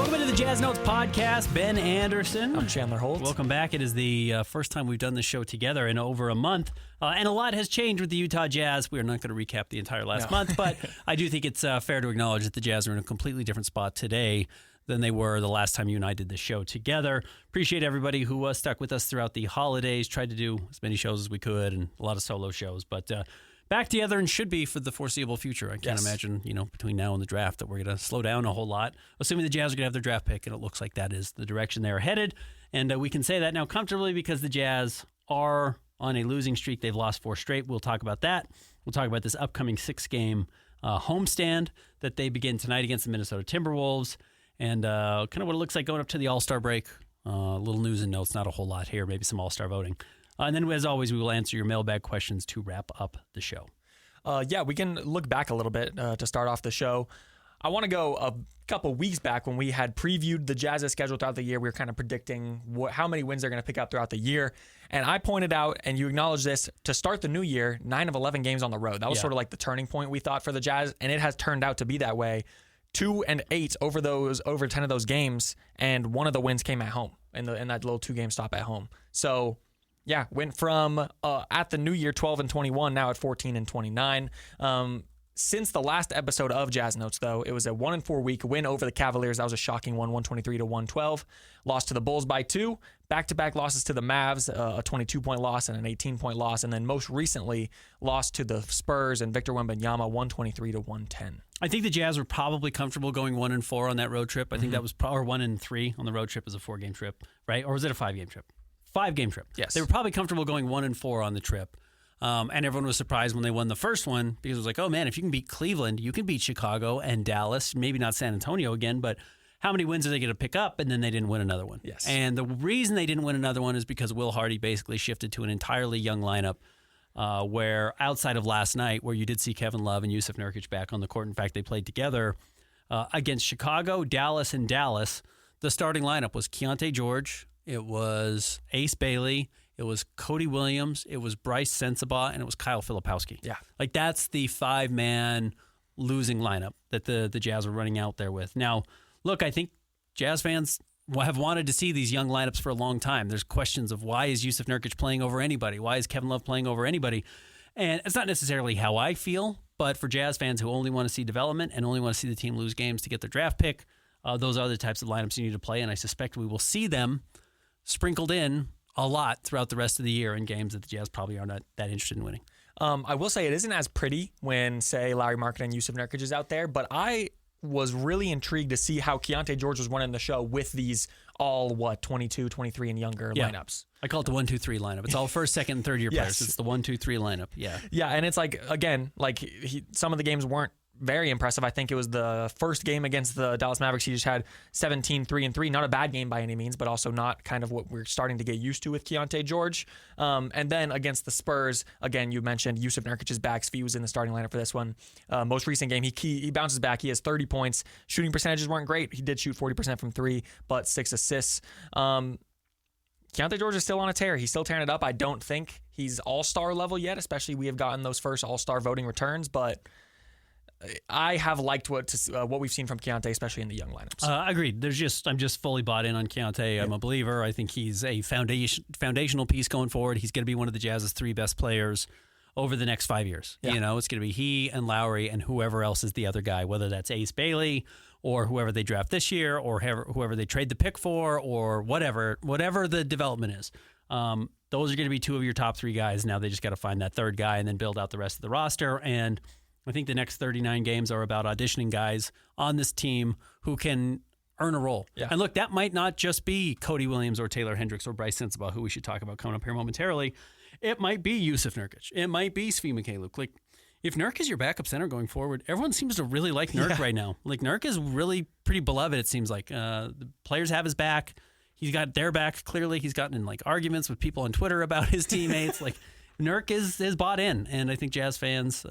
Welcome into the Jazz Notes podcast. Ben Anderson. I'm Chandler Holt. Welcome back. It is the first time we've done this show together in over a month. And a lot has changed with the Utah Jazz. We're not going to recap the entire last month, but I do think it's fair to acknowledge that the Jazz are in a completely different spot today than they were the last time you and I did this show together. Appreciate everybody who stuck with us throughout the holidays, tried to do as many shows as we could and a lot of solo shows. But back together and should be for the foreseeable future. I can't imagine, between now and the draft that we're going to slow down a whole lot, assuming the Jazz are going to have their draft pick, and it looks like that is the direction they're headed. And we can say that now comfortably because the Jazz are on a losing streak. They've lost 4 straight. We'll talk about that. We'll talk about this upcoming 6-game homestand that they begin tonight against the Minnesota Timberwolves, and kind of what it looks like going up to the All-Star break. Little news and notes, not a whole lot here, maybe some All-Star voting. And then, as always, we will answer your mailbag questions to wrap up the show. We can look back a little bit to start off the show. I want to go a couple weeks back when we had previewed the Jazz's schedule throughout the year. We were kind of predicting how many wins they're going to pick up throughout the year. And I pointed out, and you acknowledged this, to start the new year, 9 of 11 games on the road. That was sort of like the turning point we thought for the Jazz, and it has turned out to be that way. 2-8 over 10 of those games, and one of the wins came at home in that little 2-game stop at home. So yeah, went from at the new year 12-21, now at 14-29. Since the last episode of Jazz Notes, though, it was a 1-4 week win over the Cavaliers. That was a shocking one, 123-112. Lost to the Bulls by 2. Back-to-back losses to the Mavs, a 22-point loss and an 18-point loss, and then most recently lost to the Spurs and Victor Wembanyama, 123-110. I think the Jazz were probably comfortable going 1-4 on that road trip. I think that was or 1-3 on the road trip as a 4-game trip, right? Or was it a 5-game trip? 5-game trip. Yes. They were probably comfortable going 1-4 on the trip. And everyone was surprised when they won the first one because it was like, oh man, if you can beat Cleveland, you can beat Chicago and Dallas, maybe not San Antonio again, but how many wins are they going to pick up? And then they didn't win another one. Yes. And the reason they didn't win another one is because Will Hardy basically shifted to an entirely young lineup where outside of last night, where you did see Kevin Love and Yusuf Nurkic back on the court. In fact, they played together against Chicago, Dallas, and Dallas. The starting lineup was Keontae George. It was Ace Bailey. It was Cody Williams. It was Bryce Sensabaugh, and it was Kyle Filipowski. Yeah. Like, that's the 5-man losing lineup that the Jazz are running out there with. Now, look, I think Jazz fans have wanted to see these young lineups for a long time. There's questions of why is Yusuf Nurkic playing over anybody? Why is Kevin Love playing over anybody? And it's not necessarily how I feel, but for Jazz fans who only want to see development and only want to see the team lose games to get their draft pick, those are the types of lineups you need to play, and I suspect we will see them sprinkled in a lot throughout the rest of the year in games that the Jazz probably are not that interested in winning. I will say it isn't as pretty when, say, Larry Market and Yusuf Nurkic is out there, but I was really intrigued to see how Keontae George was running the show with these all, 22, 23, and younger lineups. I call it the 1-2-3 lineup. It's all first, second, and third-year players. It's the 1-2-3 lineup. Yeah. Yeah, and it's like, again, some of the games weren't very impressive. I think it was the first game against the Dallas Mavericks. He just had 17, 3-3. Not a bad game by any means, but also not kind of what we're starting to get used to with Keontae George. And then against the Spurs, again, you mentioned Yusuf Nurkic's back. He was in the starting lineup for this one. Most recent game, he bounces back. He has 30 points. Shooting percentages weren't great. He did shoot 40% from 3, but 6 assists. Keontae George is still on a tear. He's still tearing it up. I don't think he's all-star level yet, especially we have gotten those first all-star voting returns, but I have liked what we've seen from Keontae, especially in the young lineups. Agreed. I'm just fully bought in on Keontae. I'm a believer. I think he's a foundational piece going forward. He's going to be one of the Jazz's 3 best players over the next 5 years. Yeah. It's going to be he and Lowry and whoever else is the other guy, whether that's Ace Bailey or whoever they draft this year or whoever they trade the pick for or whatever the development is. Those are going to be 2 of your top 3 guys. Now they just got to find that third guy and then build out the rest of the roster. And I think the next 39 games are about auditioning guys on this team who can earn a role. Yeah. And look, that might not just be Cody Williams or Taylor Hendricks or Bryce Sensabaugh, who we should talk about coming up here momentarily. It might be Yusuf Nurkic. It might be Svi Mykhailiuk. Like, if Nurk is your backup center going forward, everyone seems to really like Nurk right now. Like, Nurk is really pretty beloved, it seems like. The players have his back. He's got their back, clearly. He's gotten in, arguments with people on Twitter about his teammates. Nurk is bought in, and I think Jazz fans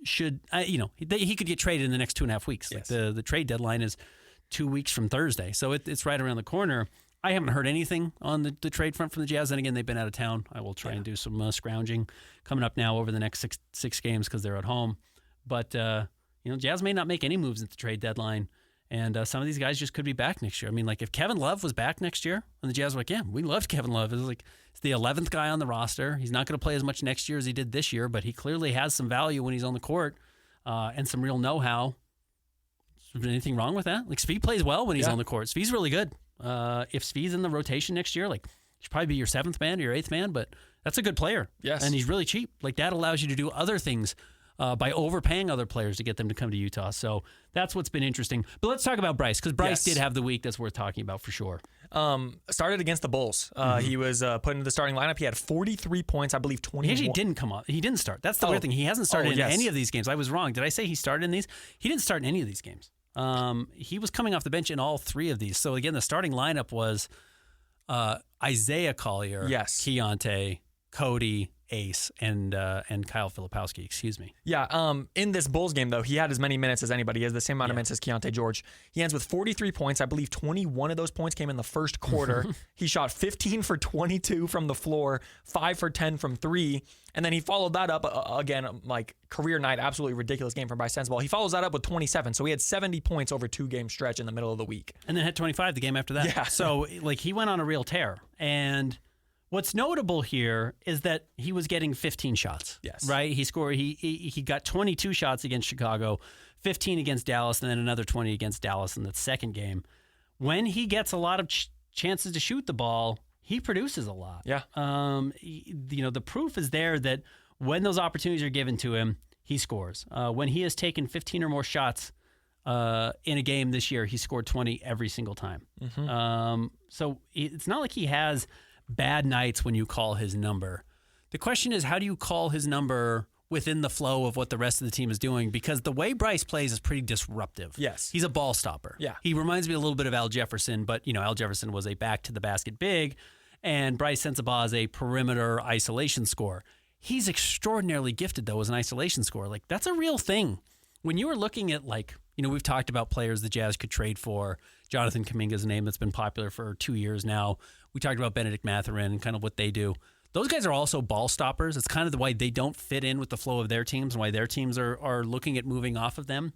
should, he could get traded in the next 2.5 weeks. Yes. The trade deadline is 2 weeks from Thursday, so it's right around the corner. I haven't heard anything on the trade front from the Jazz, and again, they've been out of town. I will try and do some scrounging coming up now over the next six games because they're at home. But Jazz may not make any moves at the trade deadline, And some of these guys just could be back next year. I mean, like if Kevin Love was back next year, and the Jazz were like, yeah, we loved Kevin Love. It was like, it's the 11th guy on the roster. He's not going to play as much next year as he did this year, but he clearly has some value when he's on the court and some real know-how. Is there anything wrong with that? Like Svi plays well when he's on the court. Svi's really good. If Svi's in the rotation next year, like he should probably be your 7th man or your 8th man, but that's a good player. Yes. And he's really cheap. Like that allows you to do other things by overpaying other players to get them to come to Utah. So that's what's been interesting. But let's talk about Bryce, because Bryce did have the week that's worth talking about for sure. Started against the Bulls. He was put into the starting lineup. He had 43 points, I believe 21. He actually didn't come up. He didn't start. That's the weird thing. He hasn't started in any of these games. I was wrong. Did I say he started in these? He didn't start in any of these games. He was coming off the bench in all 3 of these. So again, the starting lineup was Isaiah Collier, Keontae, Cody, Ace, and Kyle Filipowski, excuse me. Yeah, in this Bulls game, though, he had as many minutes as anybody. He has the same amount of minutes as Keontae George. He ends with 43 points. I believe 21 of those points came in the first quarter. He shot 15 for 22 from the floor, 5 for 10 from 3, and then he followed that up, again, like career night, absolutely ridiculous game from Bryce Sensabaugh. He follows that up with 27, so he had 70 points over 2-game stretch in the middle of the week. And then had 25 the game after that. Yeah. So, like, he went on a real tear. And what's notable here is that he was getting 15 shots. Yes. Right? He scored. He got 22 shots against Chicago, 15 against Dallas, and then another 20 against Dallas in the second game. When he gets a lot of chances to shoot the ball, he produces a lot. Yeah. The proof is there that when those opportunities are given to him, he scores. When he has taken 15 or more shots in a game this year, he scored 20 every single time. So it's not like he has bad nights when you call his number. The question is, how do you call his number within the flow of what the rest of the team is doing? Because the way Bryce plays is pretty disruptive. Yes. He's a ball stopper. Yeah. He reminds me a little bit of Al Jefferson, but Al Jefferson was a back-to-the-basket big, and Bryce Sensabaugh is a perimeter isolation scorer. He's extraordinarily gifted, though, as an isolation scorer. Like, that's a real thing. When you were looking at, we've talked about players the Jazz could trade for. Jonathan Kuminga's a name that's been popular for 2 years now. We talked about Benedict Mathurin and kind of what they do. Those guys are also ball stoppers. It's kind of the why they don't fit in with the flow of their teams and why their teams are looking at moving off of them.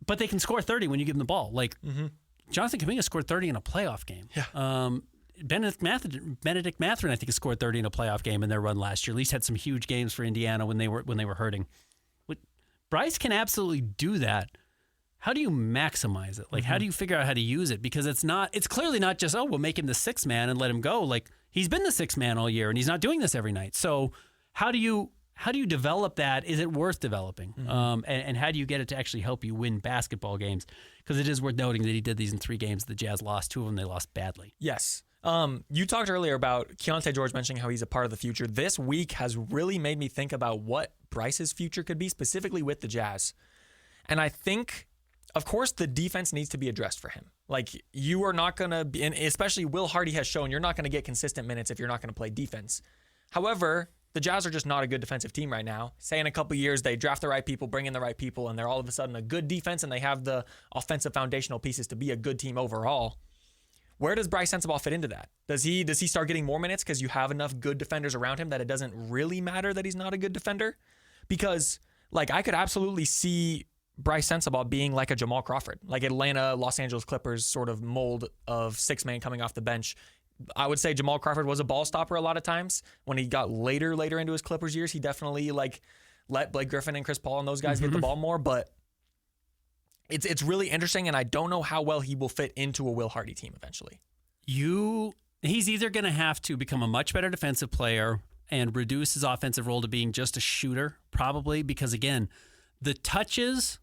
But they can score 30 when you give them the ball. Like, Jonathan Kuminga scored 30 in a playoff game. Yeah. Benedict Mathurin, I think, has scored 30 in a playoff game in their run last year. At least had some huge games for Indiana when they were hurting. Bryce can absolutely do that. How do you maximize it? Like, how do you figure out how to use it? Because it's clearly not just, we'll make him the 6th man and let him go. Like, he's been the 6th man all year and he's not doing this every night. So how do you develop that? Is it worth developing? And how do you get it to actually help you win basketball games? Because it is worth noting that he did these in 3 games. The Jazz lost 2 of them. They lost badly. Yes. You talked earlier about Keontae George mentioning how he's a part of the future. This week has really made me think about what Bryce's future could be, specifically with the Jazz. And I think, of course, the defense needs to be addressed for him. Like, you are not going to be, and especially Will Hardy has shown, you're not going to get consistent minutes if you're not going to play defense. However, the Jazz are just not a good defensive team right now. Say in a couple years, they draft the right people, bring in the right people, and they're all of a sudden a good defense, and they have the offensive foundational pieces to be a good team overall. Where does Bryce Sensabaugh fit into that? Does he start getting more minutes because you have enough good defenders around him that it doesn't really matter that he's not a good defender? Because, I could absolutely see Bryce Sensabaugh being like a Jamal Crawford, like Atlanta, Los Angeles Clippers sort of mold of 6-man coming off the bench. I would say Jamal Crawford was a ball stopper a lot of times. When he got later into his Clippers years, he definitely let Blake Griffin and Chris Paul and those guys get the ball more. But it's really interesting, and I don't know how well he will fit into a Will Hardy team eventually. He's either going to have to become a much better defensive player and reduce his offensive role to being just a shooter, probably, because, again, the touches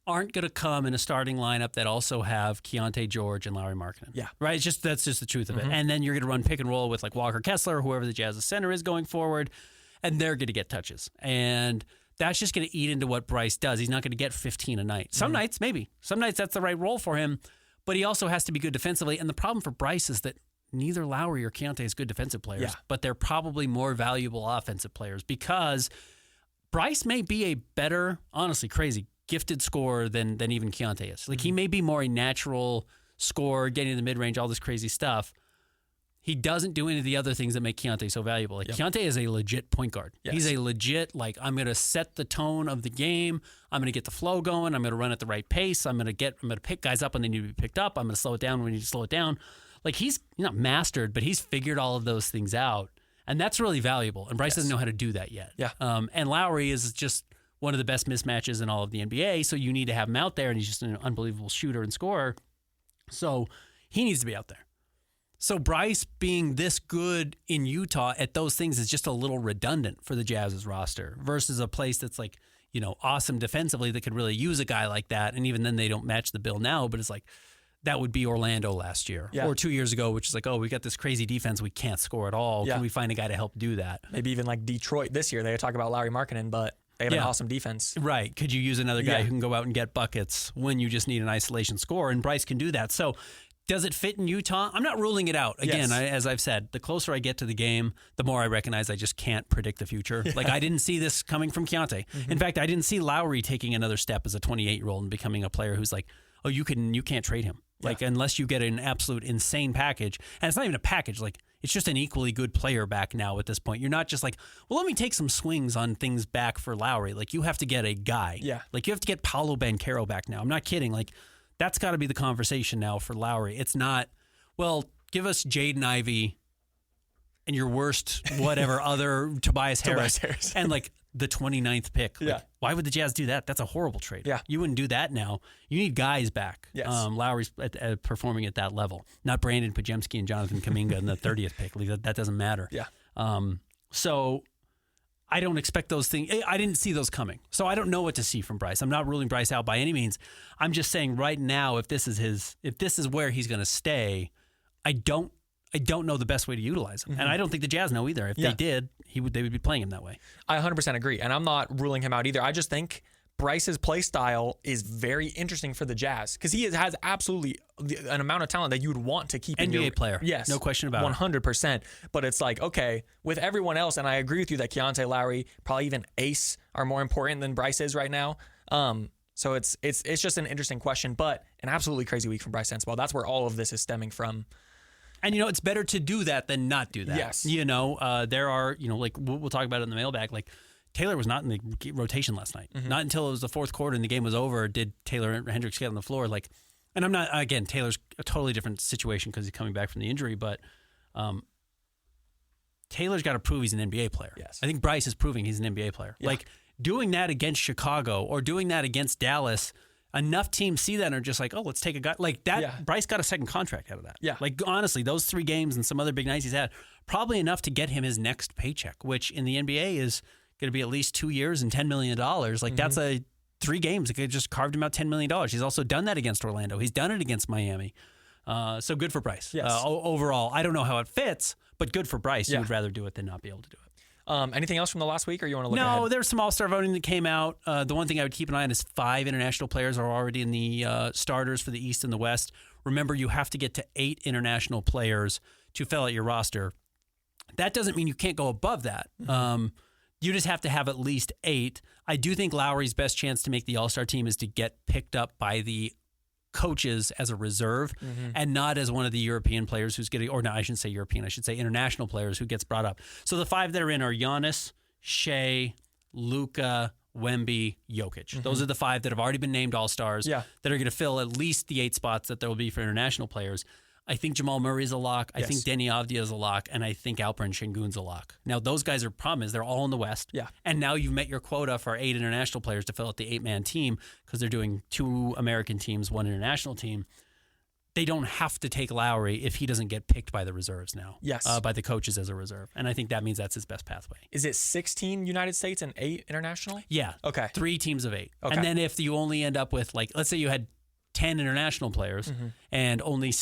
aren't going to come in a starting lineup that also have Keontae George and Lauri Markkanen. Yeah. Right? That's just the truth of it. And then you're going to run pick and roll with Walker Kessler, whoever the Jazz's center is going forward, and they're going to get touches. And that's just going to eat into what Bryce does. He's not going to get 15 a night. Some nights, maybe. Some nights that's the right role for him, but he also has to be good defensively. And the problem for Bryce is that neither Lauri or Keontae is good defensive players, but they're probably more valuable offensive players because Bryce may be a better, honestly, crazy, gifted scorer than even Keontae is. He may be more a natural scorer, getting to the mid-range, all this crazy stuff. he doesn't do any of the other things that make Keontae so valuable. Like Keontae is a legit point guard. Yes. He's a legit, like, I'm going to set the tone of the game. I'm going to get the flow going. I'm going to run at the right pace. I'm going to pick guys up when they need to be picked up. I'm going to slow it down when we need to slow it down. Like, he's not mastered, but he's figured all of those things out. And that's really valuable. And Bryce doesn't know how to do that yet. Yeah. And Lowry is just one of the best mismatches in all of the NBA. So you need to have him out there, and he's just an unbelievable shooter and scorer. So he needs to be out there. So Bryce being this good in Utah at those things is just a little redundant for the Jazz's roster versus a place that's like, awesome defensively that could really use a guy like that. And even then they don't match the bill now, but it's like, that would be Orlando last year or 2 years ago, which is like, oh, we got this crazy defense. We can't score at all. Yeah. Can we find a guy to help do that? Maybe even like Detroit this year. They talk about Lauri Markkanen, but they have an awesome defense. Right. Could you use another guy who can go out and get buckets when you just need an isolation score? And Bryce can do that. So does it fit in Utah? I'm not ruling it out. Again, as I've said, the closer I get to the game, the more I recognize I just can't predict the future. Yeah. Like, I didn't see this coming from Keontae. Mm-hmm. In fact, I didn't see Lowry taking another step as a 28-year-old and becoming a player who's like, oh, you can't trade him. Like, unless you get an absolute insane package. And it's not even a package. Like, it's just an equally good player back now at this point. You're not just like, well, let me take some swings on things back for Lowry. Like, you have to get a guy. Yeah. Like, you have to get Paolo Banchero back now. I'm not kidding. Like, that's got to be the conversation now for Lowry. It's not, well, give us Jaden Ivey and your worst whatever other Tobias Harris. And, like, the 29th pick. Like, why would the Jazz do that? That's a horrible trade. Yeah. You wouldn't do that now. You need guys back. Yes. Lowry's performing at that level. Not Brandon Pajemski and Jonathan Kuminga in the 30th pick. Like, that doesn't matter. Yeah. So I don't expect those things. I didn't see those coming. So I don't know what to see from Bryce. I'm not ruling Bryce out by any means. I'm just saying right now, if this is where he's going to stay, I don't know the best way to utilize him. Mm-hmm. And I don't think the Jazz know either. If they did, they would be playing him that way. I 100% agree. And I'm not ruling him out either. I just think Bryce's play style is very interesting for the Jazz because he has absolutely an amount of talent that you would want to keep in NBA player. Yes. No question about 100%. But it's like, okay, with everyone else, and I agree with you that Keontae, Lowry, probably even Ace are more important than Bryce is right now. So it's just an interesting question, but an absolutely crazy week from Bryce Sensabaugh. That's where all of this is stemming from. And, it's better to do that than not do that. Yes. There are, like we'll talk about it in the mailbag, like Taylor was not in the rotation last night. Mm-hmm. Not until it was the fourth quarter and the game was over did Taylor Hendricks get on the floor. Like, and I'm not, again, Taylor's a totally different situation because he's coming back from the injury, but Taylor's got to prove he's an NBA player. Yes. I think Bryce is proving he's an NBA player. Yeah. Like, doing that against Chicago or doing that against Dallas, enough teams see that and are just like, oh, let's take a guy like that. Yeah. Bryce got a second contract out of that. Yeah. Like, honestly, those 3 games and some other big nights he's had, probably enough to get him his next paycheck, which in the NBA is going to be at least 2 years and $10 million. Like, that's 3 games. It could just carved him out $10 million. He's also done that against Orlando. He's done it against Miami. So good for Bryce. Yes. Overall, I don't know how it fits, but good for Bryce. Yeah. You would rather do it than not be able to do it. Anything else from the last week, or you want to look ahead? No, there's some All-Star voting that came out. The one thing I would keep an eye on is 5 international players are already in the starters for the East and the West. Remember, you have to get to 8 international players to fill out your roster. That doesn't mean you can't go above that. Mm-hmm. You just have to have at least 8. I do think Lowry's best chance to make the All-Star team is to get picked up by the coaches as a reserve and not as one of the European players who's getting, or no, I shouldn't say European, I should say international players who gets brought up. So the 5 that are in are Giannis, Shea, Luka, Wemby, Jokic. Those are the 5 that have already been named All-Stars that are going to fill at least the 8 spots that there will be for international players. I think Jamal Murray is a lock. I think Deni Avdija is a lock. And I think Alperen Şengün's a lock. Now, those guys are problem is they're all in the West. Yeah. And now you've met your quota for 8 international players to fill out the 8-man team because they're doing 2 American teams, 1 international team. They don't have to take Lowry if he doesn't get picked by the reserves now. Yes. By the coaches as a reserve. And I think that means that's his best pathway. Is it 16 United States and 8 international? Yeah. Okay. 3 teams of 8. Okay. And then if you only end up with, like, let's say you had 10 international players and only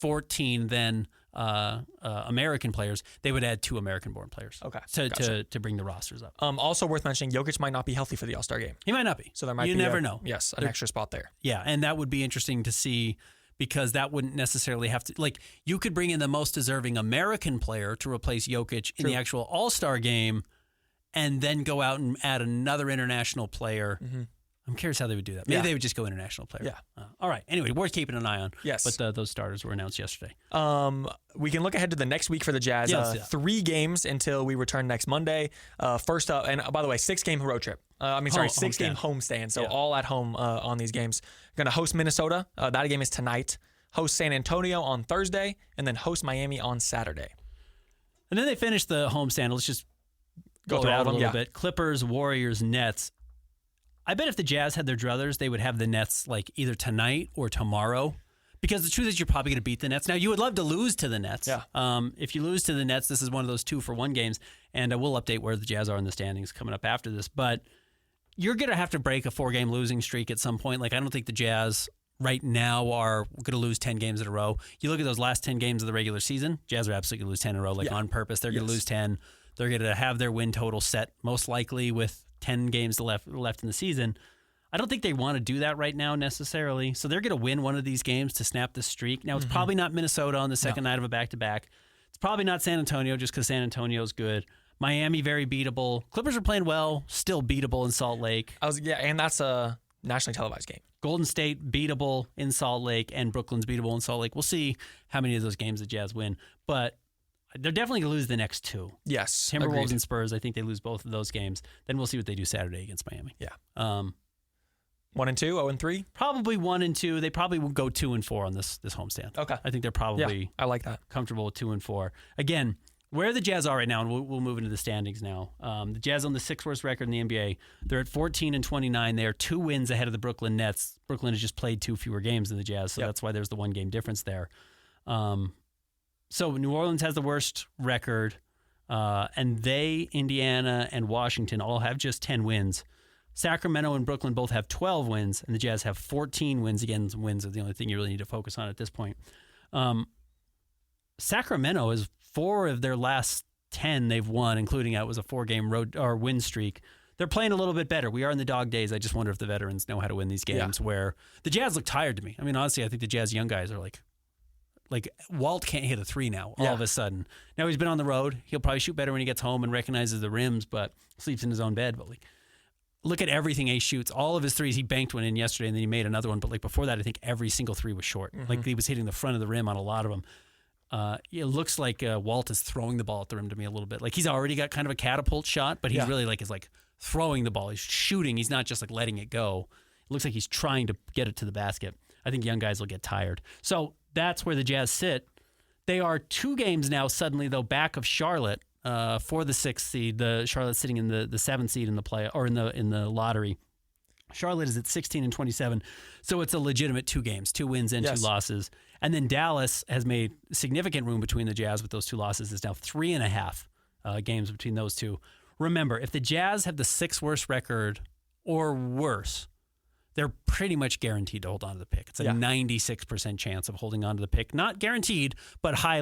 14 then American players, they would add 2 American-born players. Okay, to bring the rosters up. Also worth mentioning, Jokic might not be healthy for the All-Star game. He might not be. So there might be you never know. Yes, an extra spot there. Yeah, and that would be interesting to see because that wouldn't necessarily have to, like, you could bring in the most deserving American player to replace Jokic in the actual All-Star game and then go out and add another international player. I'm curious how they would do that. Maybe they would just go international player. Yeah. All right. Anyway, worth keeping an eye on. Yes. But those starters were announced yesterday. We can look ahead to the next week for the Jazz. Yes, 3 games until we return next Monday. First up, and by the way, 6-game road trip. 6-game homestand. So all at home on these games. Going to host Minnesota. That game is tonight. Host San Antonio on Thursday, and then host Miami on Saturday. And then they finish the homestand. Let's just go through it out a little bit. Clippers, Warriors, Nets. I bet if the Jazz had their druthers, they would have the Nets like either tonight or tomorrow. Because the truth is, you're probably going to beat the Nets. Now, you would love to lose to the Nets. Yeah. If you lose to the Nets, this is one of those 2-for-1 games, and we'll update where the Jazz are in the standings coming up after this. But you're going to have to break a 4-game losing streak at some point. Like, I don't think the Jazz right now are going to lose 10 games in a row. You look at those last 10 games of the regular season, Jazz are absolutely going to lose 10 in a row, on purpose. They're going to lose 10. They're going to have their win total set, most likely with 10 games left in the season. I don't think they want to do that right now necessarily. So they're going to win one of these games to snap the streak. Now, it's probably not Minnesota on the second night of a back-to-back. It's probably not San Antonio just because San Antonio's good. Miami, very beatable. Clippers are playing well, still beatable in Salt Lake. And that's a nationally televised game. Golden State, beatable in Salt Lake, and Brooklyn's beatable in Salt Lake. We'll see how many of those games the Jazz win. But they're definitely going to lose the next 2. Yes. Timberwolves agreed. and Spurs, I think they lose both of those games. Then we'll see what they do Saturday against Miami. Yeah. 1-2, 0-3? Probably 1-2. They probably will go 2-4 on this homestand. Okay. I think they're probably I like that. comfortable with 2-4. Again, where the Jazz are right now, and we'll move into the standings now. The Jazz on the 6th worst record in the NBA. They're at 14-29. They are 2 wins ahead of the Brooklyn Nets. Brooklyn has just played 2 fewer games than the Jazz, so that's why there's the 1-game difference there. So New Orleans has the worst record, and they, Indiana, and Washington all have just 10 wins. Sacramento and Brooklyn both have 12 wins, and the Jazz have 14 wins. Again, wins are the only thing you really need to focus on at this point. Sacramento is 4 of their last 10 they've won, including it was a 4-game road or win streak. They're playing a little bit better. We are in the dog days. I just wonder if the veterans know how to win these games. Where the Jazz look tired to me. I mean, honestly, I think the Jazz young guys are like Walt can't hit a 3 now. All of a sudden, now he's been on the road. He'll probably shoot better when he gets home and recognizes the rims, but sleeps in his own bed. But look at everything Ace shoots. All of his threes, he banked one in yesterday, and then he made another one. But before that, I think every single 3 was short. Like he was hitting the front of the rim on a lot of them. It looks like Walt is throwing the ball at the rim to me a little bit. Like he's already got kind of a catapult shot, but he's really is throwing the ball. He's shooting. He's not just letting it go. It looks like he's trying to get it to the basket. I think young guys will get tired. So that's where the Jazz sit. They are 2 games now suddenly, though, back of Charlotte for the 6th seed. The Charlotte sitting in the 7th seed in the play or in the lottery. Charlotte is at 16-27, so it's a legitimate 2 games, 2 wins and 2 losses. And then Dallas has made significant room between the Jazz with those 2 losses. It's now 3.5 games between those 2. Remember, if the Jazz have the 6th worst record or worse, they're pretty much guaranteed to hold on to the pick. It's a 96% chance of holding on to the pick. Not guaranteed, but high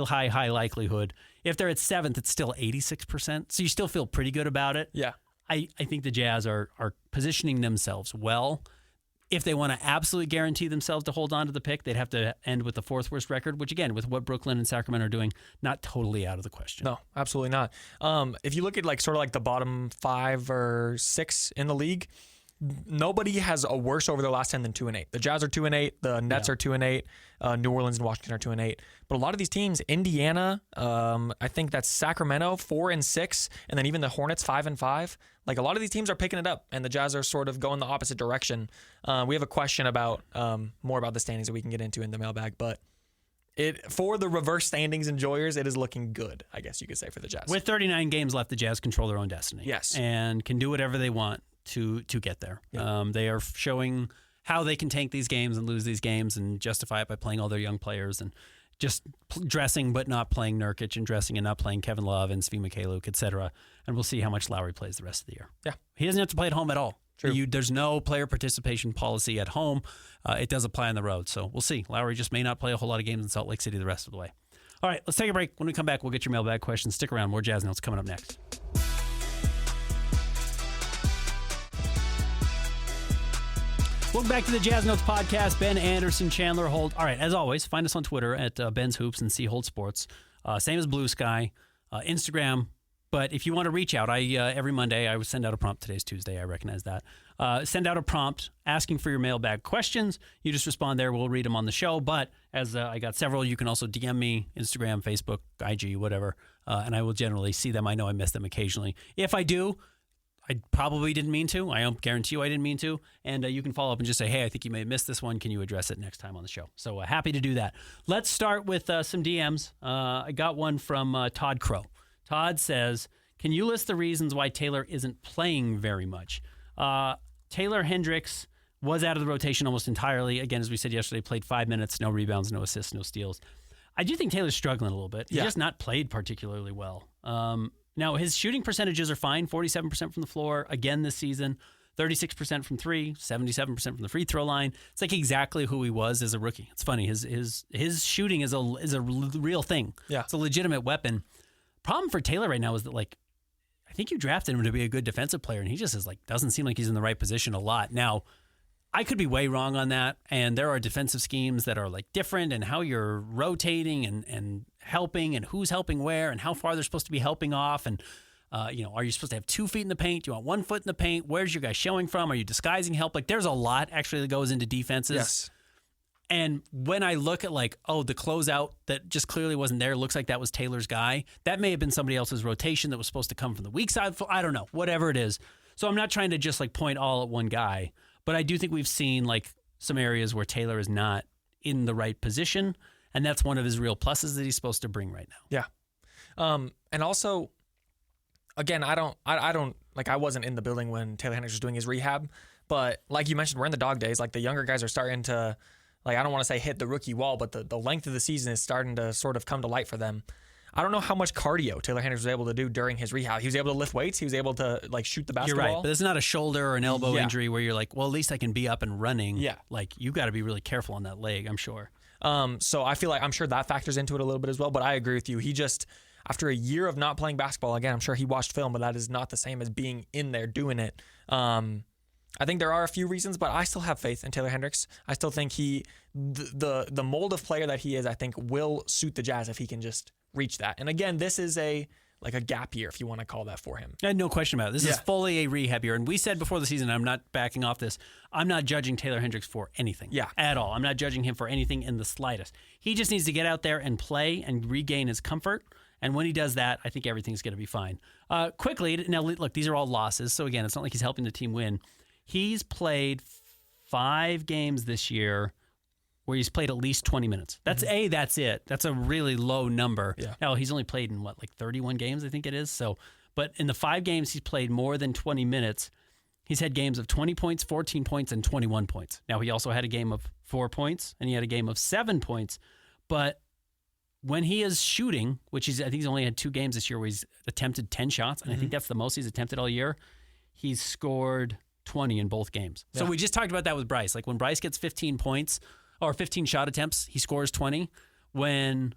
likelihood. If they're at 7th, it's still 86%. So you still feel pretty good about it. Yeah. I think the Jazz are positioning themselves well. If they want to absolutely guarantee themselves to hold on to the pick, they'd have to end with the 4th worst record, which again, with what Brooklyn and Sacramento are doing, not totally out of the question. No, absolutely not. If you look at sort of the bottom 5 or 6 in the league, nobody has a worse over their last 10 than 2-8. The Jazz are 2-8. The Nets are 2-8. New Orleans and Washington are 2-8. But a lot of these teams, Indiana, I think that's Sacramento 4-6, and then even the Hornets 5-5. A lot of these teams are picking it up, and the Jazz are sort of going the opposite direction. We have a question about more about the standings that we can get into in the mailbag, but for the reverse standings enjoyers, it is looking good, I guess you could say, for the Jazz. With 39 games left, the Jazz control their own destiny. Yes, and can do whatever they want to get there. Yep. They are showing how they can tank these games and lose these games and justify it by playing all their young players and just dressing but not playing Nurkic and dressing and not playing Kevin Love and Svi Mikhailiuk, etc. And we'll see how much Lowry plays the rest of the year. Yeah. He doesn't have to play at home at all. True. There's no player participation policy at home. It does apply on the road. So we'll see. Lowry just may not play a whole lot of games in Salt Lake City the rest of the way. All right, let's take a break. When we come back, we'll get your mailbag questions. Stick around. More Jazz Notes coming up next. Welcome back to the Jazz Notes podcast. Ben Anderson, Chandler Holt. All right, as always, find us on Twitter at Ben's Hoops and C Holt Sports. Same as Blue Sky. Instagram, But if you want to reach out, every Monday I would send out a prompt. Today's Tuesday. I recognize that. Send out a prompt asking for your mailbag questions. You just respond there. We'll read them on the show. But as I got several, you can also DM me, Instagram, Facebook, IG, whatever, and I will generally see them. I know I miss them occasionally. If I do, I probably didn't mean to. I guarantee you I didn't mean to. And you can follow up and just say, hey, I think you may have missed this one. Can you address it next time on the show? So happy to do that. Let's start with some DMs. I got one from Todd Crow. Todd says, can you list the reasons why Taylor isn't playing very much? Taylor Hendricks was out of the rotation almost entirely. Again, as we said yesterday, played 5 minutes, no rebounds, no assists, no steals. I do think Taylor's struggling a little bit. He's just not played particularly well. Now, his shooting percentages are fine, 47% from the floor again this season, 36% from three, 77% from the free throw line. It's like exactly who he was as a rookie. It's funny. His shooting is a real thing. Yeah. It's a legitimate weapon. Problem for Taylor right now is that, like, I think you drafted him to be a good defensive player, and he just doesn't seem like he's in the right position a lot. Now, I could be way wrong on that, and there are defensive schemes that are like different, and how you're rotating and helping, and who's helping where, and how far they're supposed to be helping off, and are you supposed to have 2 feet in the paint? Do you want 1 foot in the paint? Where's your guy showing from? Are you disguising help? Like, there's a lot actually that goes into defenses. Yes. And when I look at the closeout that just clearly wasn't there, looks like that was Taylor's guy. That may have been somebody else's rotation that was supposed to come from the weak side. I don't know, whatever it is. So I'm not trying to just point all at one guy, but I do think we've seen some areas where Taylor is not in the right position, and that's one of his real pluses that he's supposed to bring right now. Yeah. And also, again, I wasn't in the building when Taylor Hendricks was doing his rehab, but like you mentioned, we're in the dog days. Like, the younger guys are starting to, I don't want to say hit the rookie wall, but the length of the season is starting to sort of come to light for them. I don't know how much cardio Taylor Hendricks was able to do during his rehab. He was able to lift weights. He was able to shoot the basketball. You're right, but it's not a shoulder or an elbow injury where you're like, well, at least I can be up and running. Yeah. You got to be really careful on that leg, I'm sure. So I feel like I'm sure that factors into it a little bit as well, but I agree with you. He just, after a year of not playing basketball, again, I'm sure he watched film, but that is not the same as being in there doing it. I think there are a few reasons, but I still have faith in Taylor Hendricks. I still think the mold of player that he is, I think will suit the Jazz if he can just reach that. And again, this is a gap year, if you want to call that, for him. No question about it. This is fully a rehab year. And we said before the season, I'm not backing off this, I'm not judging Taylor Hendricks for anything at all. I'm not judging him for anything in the slightest. He just needs to get out there and play and regain his comfort. And when he does that, I think everything's going to be fine. Quickly, now look, these are all losses. So again, it's not like he's helping the team win. He's played 5 games this year where he's played at least 20 minutes. That's that's it. That's a really low number. Yeah. Now, he's only played in 31 games, I think it is. So, but in the 5 games he's played more than 20 minutes, he's had games of 20 points, 14 points, and 21 points. Now, he also had a game of 4 points, and he had a game of 7 points. But when he is shooting, which I think he's only had 2 games this year where he's attempted 10 shots, and I think that's the most he's attempted all year, he's scored 20 in both games. Yeah. So we just talked about that with Bryce. When Bryce gets 15 points or 15 shot attempts, he scores 20. When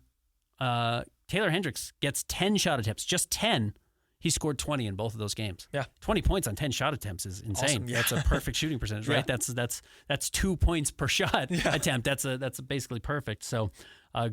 Taylor Hendricks gets 10 shot attempts, just 10, he scored 20 in both of those games. Yeah. 20 points on 10 shot attempts is insane. Awesome. Yeah. That's a perfect shooting percentage, right? That's 2 points per shot attempt. That's basically perfect. So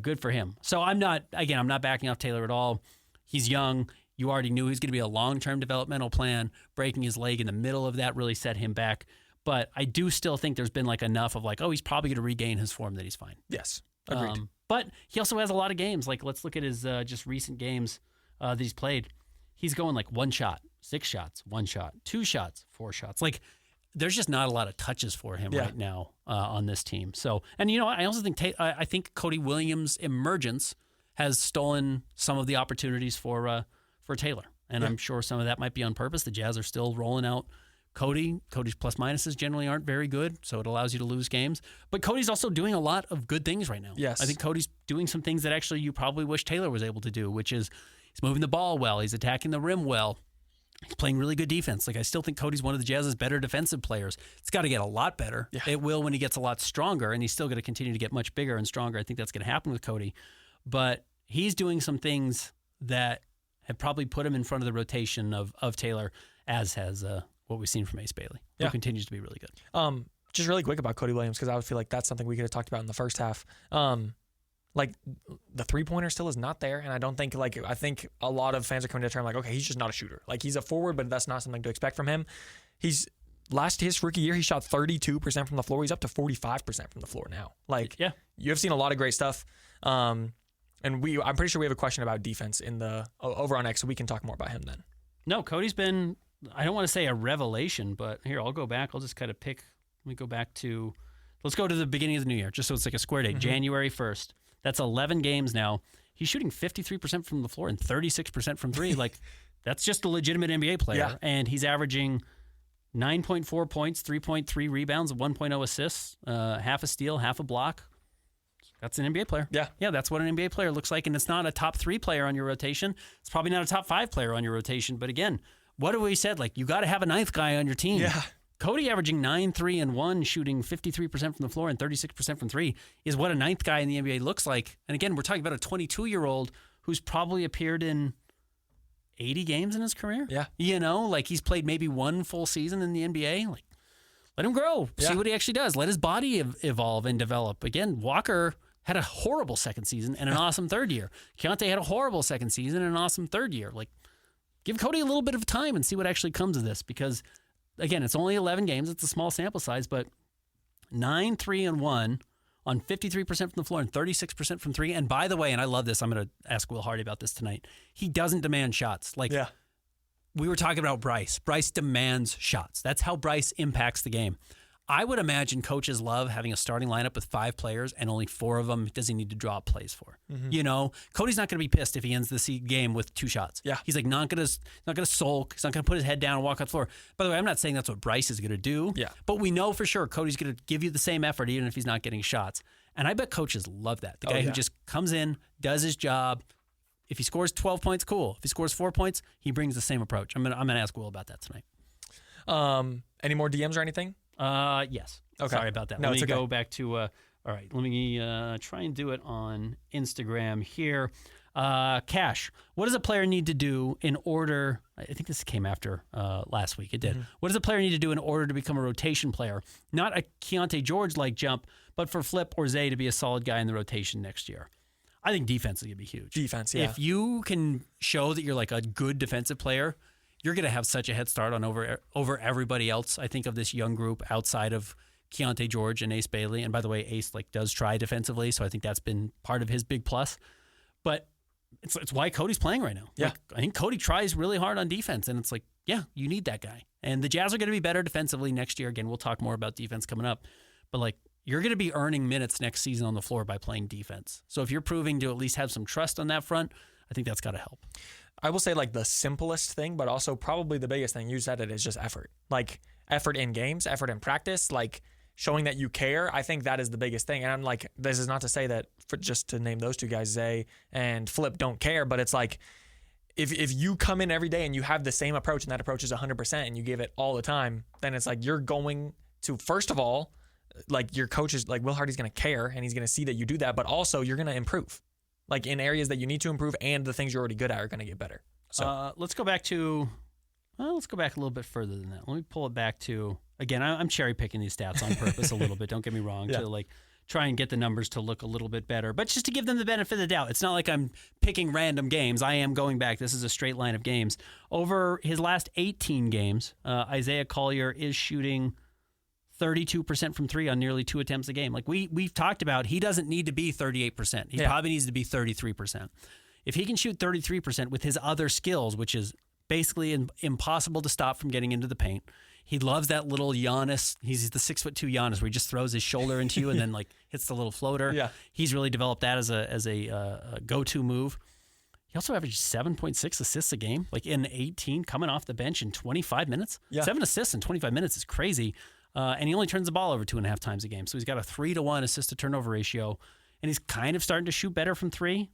good for him. So I'm not backing off Taylor at all. He's young. You already knew he was going to be a long-term developmental plan. Breaking his leg in the middle of that really set him back. But I do still think there's been enough of he's probably going to regain his form that he's fine. Yes, agreed. But he also has a lot of games. Let's look at his just recent games that he's played. He's going 1 shot, 6 shots, 1 shot, 2 shots, 4 shots. There's just not a lot of touches for him right now on this team. So, and I also think I think Cody Williams' emergence has stolen some of the opportunities for Taylor. And I'm sure some of that might be on purpose. The Jazz are still rolling out Cody. Cody's plus minuses generally aren't very good, so it allows you to lose games. But Cody's also doing a lot of good things right now. Yes. I think Cody's doing some things that actually you probably wish Taylor was able to do, which is he's moving the ball well, he's attacking the rim well, he's playing really good defense. I still think Cody's one of the Jazz's better defensive players. It's got to get a lot better. Yeah. It will when he gets a lot stronger, and he's still going to continue to get much bigger and stronger. I think that's going to happen with Cody. But he's doing some things that have probably put him in front of the rotation of Taylor, as has what we've seen from Ace Bailey, who continues to be really good. Just really quick about Cody Williams, because I would feel like that's something we could have talked about in the first half. like the 3-pointer still is not there. And I don't think I think a lot of fans are coming to the term like, okay, he's just not a shooter. Like he's a forward, but that's not something to expect from him. His rookie year, he shot 32% from the floor. He's up to 45% from the floor now. Like, yeah, you have seen a lot of great stuff. And I'm pretty sure we have a question about defense in the over on X, so we can talk more about him then. No, Cody's been, I don't want to say a revelation, but here, I'll go back. I'll just kind of pick. Let me go back to, let's go to the beginning of the new year, just so it's like a square date, January 1st. That's 11 games now. He's shooting 53% from the floor and 36% from three. Like, that's just a legitimate NBA player. Yeah. And he's averaging 9.4 points, 3.3 rebounds, 1.0 assists, half a steal, half a block. That's an NBA player. Yeah. Yeah, that's what an NBA player looks like. And it's not a top 3 player on your rotation. It's probably not a top 5 player on your rotation. But again, what have we said? Like, you got to have a ninth guy on your team. Yeah. Cody averaging 9, 3, and 1, shooting 53% from the floor and 36% from three is what a ninth guy in the NBA looks like. And again, we're talking about a 22-year-old who's probably appeared in 80 games in his career. Yeah. You know, like he's played maybe one full season in the NBA. Like, let him grow. Yeah. See what he actually does. Let his body evolve and develop. Again, Walker had a horrible second season and an awesome third year. Keontae had a horrible second season and an awesome third year. Like, give Cody a little bit of time and see what actually comes of this, because again, it's only 11 games. It's a small sample size, but 9, 3, and 1 on 53% from the floor and 36% from three. And by the way, and I love this, I'm going to ask Will Hardy about this tonight. He doesn't demand shots. Like, we were talking about Bryce. Bryce demands shots. That's how Bryce impacts the game. I would imagine coaches love having a starting lineup with 5 players and only 4 of them does he need to draw up plays for. You know, Cody's not going to be pissed if he ends the game with 2 shots. Yeah. He's like not going to sulk. He's not going to put his head down and walk on the floor. By the way, I'm not saying that's what Bryce is going to do. Yeah. But we know for sure Cody's going to give you the same effort even if he's not getting shots. And I bet coaches love that. The guy who just comes in, does his job. If he scores 12 points, cool. If he scores 4 points, he brings the same approach. I'm gonna ask Will about that tonight. Any more DMs or anything? Yes. Okay. Sorry about that. No, Let me it's okay. go back to, all right, let me try and do it on Instagram here. Cash, what does a player need to do in order, I think this came after last week, it did. What does a player need to do in order to become a rotation player? Not a Keontae George-like jump, but for Flip or Zay to be a solid guy in the rotation next year. I think defense is going to be huge. Defense, yeah. If you can show that you're like a good defensive player, you're going to have such a head start on over everybody else. I think of this young group outside of Keontae George and Ace Bailey. And by the way, Ace does try defensively, so I think that's been part of his big plus. But it's why Cody's playing right now. Yeah. Like, I think Cody tries really hard on defense, and it's like, yeah, you need that guy. And the Jazz are going to be better defensively next year. Again, we'll talk more about defense coming up. But like, you're going to be earning minutes next season on the floor by playing defense. So if you're proving to at least have some trust on that front, I think that's got to help. I will say like the simplest thing, but also probably the biggest thing, you said it, is just effort. Like effort in games, effort in practice, like showing that you care. I think that is the biggest thing. And I'm like, this is not to say that, just to name those 2 guys, Zay and Flip, don't care, but it's like, if you come in every day and you have the same approach and that approach is 100% and you give it all the time, then it's like you're going to, first of all, like your coach is like, Will Hardy's going to care and he's going to see that you do that, but also you're going to improve. Like in areas that you need to improve, and the things you're already good at are going to get better. So let's go back a little bit further than that. Let me pull it back to, again, I'm cherry picking these stats on purpose a little bit. Don't get me wrong, to like try and get the numbers to look a little bit better, but just to give them the benefit of the doubt. It's not like I'm picking random games. I am going back. This is a straight line of games. Over his last 18 games, Isaiah Collier is shooting 32% from three on nearly 2 attempts a game. Like we've talked about, he doesn't need to be 38%. He probably needs to be 33%. If he can shoot 33% with his other skills, which is basically impossible to stop from getting into the paint. He loves that little Giannis. He's the 6'2" Giannis where he just throws his shoulder into you and then like hits the little floater. Yeah. He's really developed that as a go-to move. He also averaged 7.6 assists a game, like in 18, coming off the bench in 25 minutes. Yeah. 7 assists in 25 minutes is crazy. And he only turns the ball over 2.5 times a game. So he's got a 3-to-1 assist to turnover ratio. And he's kind of starting to shoot better from three.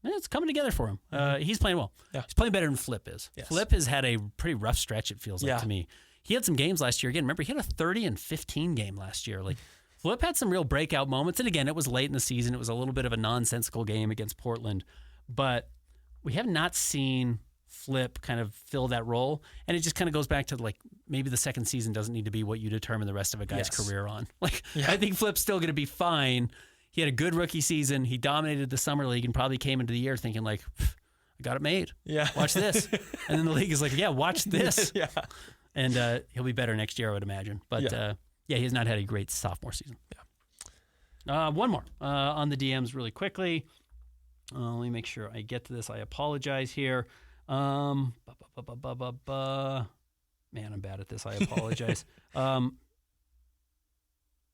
It's coming together for him. He's playing well. Yeah. He's playing better than Flip is. Yes. Flip has had a pretty rough stretch, it feels like to me. He had some games last year. Again, remember, he had a 30-15 game last year. Like Flip had some real breakout moments. And again, it was late in the season. It was a little bit of a nonsensical game against Portland. But we have not seen Flip kind of fill that role. And it just kind of goes back to like maybe the second season doesn't need to be what you determine the rest of a guy's career on. Like I think Flip's still going to be fine. he had a good rookie season. He dominated the summer league and probably came into the year thinking like, I got it made. Yeah. Watch this. And then the league is like, yeah, watch this. Yeah. And he'll be better next year, I would imagine. But he has not had a great sophomore season. Yeah. One more on the DMs really quickly. Let me make sure I get to this. I apologize here. Man, I'm bad at this. I apologize.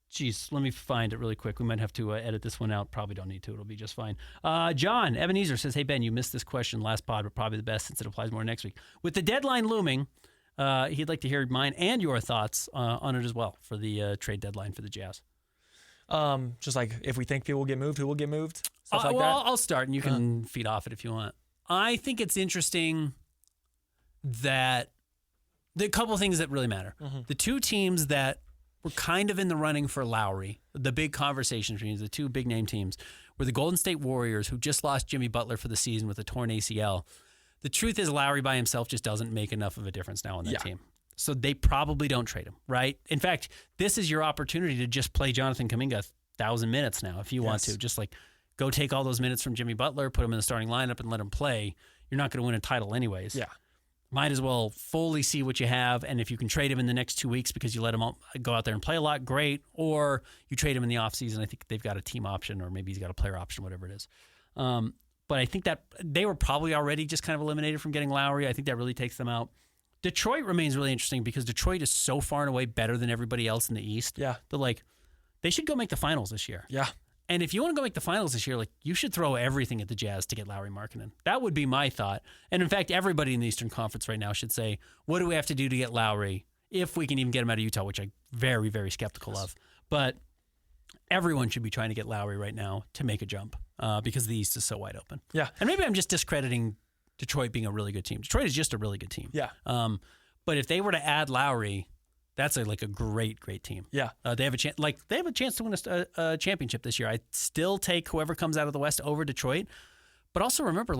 Geez, let me find it really quick. We might have to edit this one out. Probably don't need to. It'll be just fine. John Ebenezer says, hey, Ben, you missed this question last pod, but probably the best since it applies more next week. With the deadline looming, he'd like to hear mine and your thoughts on it as well for the trade deadline for the Jazz. Just like if we think people will get moved, who will get moved? Stuff like that. I'll start and you can feed off it if you want. I think it's interesting that the couple of things that really matter. Mm-hmm. The two teams that were kind of in the running for Lowry, the big conversation teams, the two big name teams, were the Golden State Warriors, who just lost Jimmy Butler for the season with a torn ACL. The truth is Lowry by himself just doesn't make enough of a difference now on that team. So they probably don't trade him, right? In fact, this is your opportunity to just play Jonathan Kuminga 1,000 minutes now if you want to. Just like go take all those minutes from Jimmy Butler, put him in the starting lineup and let him play. You're not going to win a title anyways. Yeah. Might as well fully see what you have, and if you can trade him in the next 2 weeks because you let him go out there and play a lot, great. Or you trade him in the offseason. I think they've got a team option, or maybe he's got a player option, whatever it is. But I think that they were probably already just kind of eliminated from getting Lowry. I think that really takes them out. Detroit remains really interesting because Detroit is so far and away better than everybody else in the East. Yeah. That they should go make the finals this year. Yeah. And if you want to go make the finals this year, you should throw everything at the Jazz to get Lauri Markkanen. That would be my thought. And in fact, everybody in the Eastern Conference right now should say, what do we have to do to get Lauri if we can even get him out of Utah, which I'm very, very skeptical of. But everyone should be trying to get Lauri right now to make a jump because the East is so wide open. Yeah. And maybe I'm just discrediting Detroit being a really good team. Detroit is just a really good team. Yeah. But if they were to add Lauri, that's a great, great team. Yeah. They have a chance. They have a chance to win a championship this year. I still take whoever comes out of the West over Detroit, but also remember,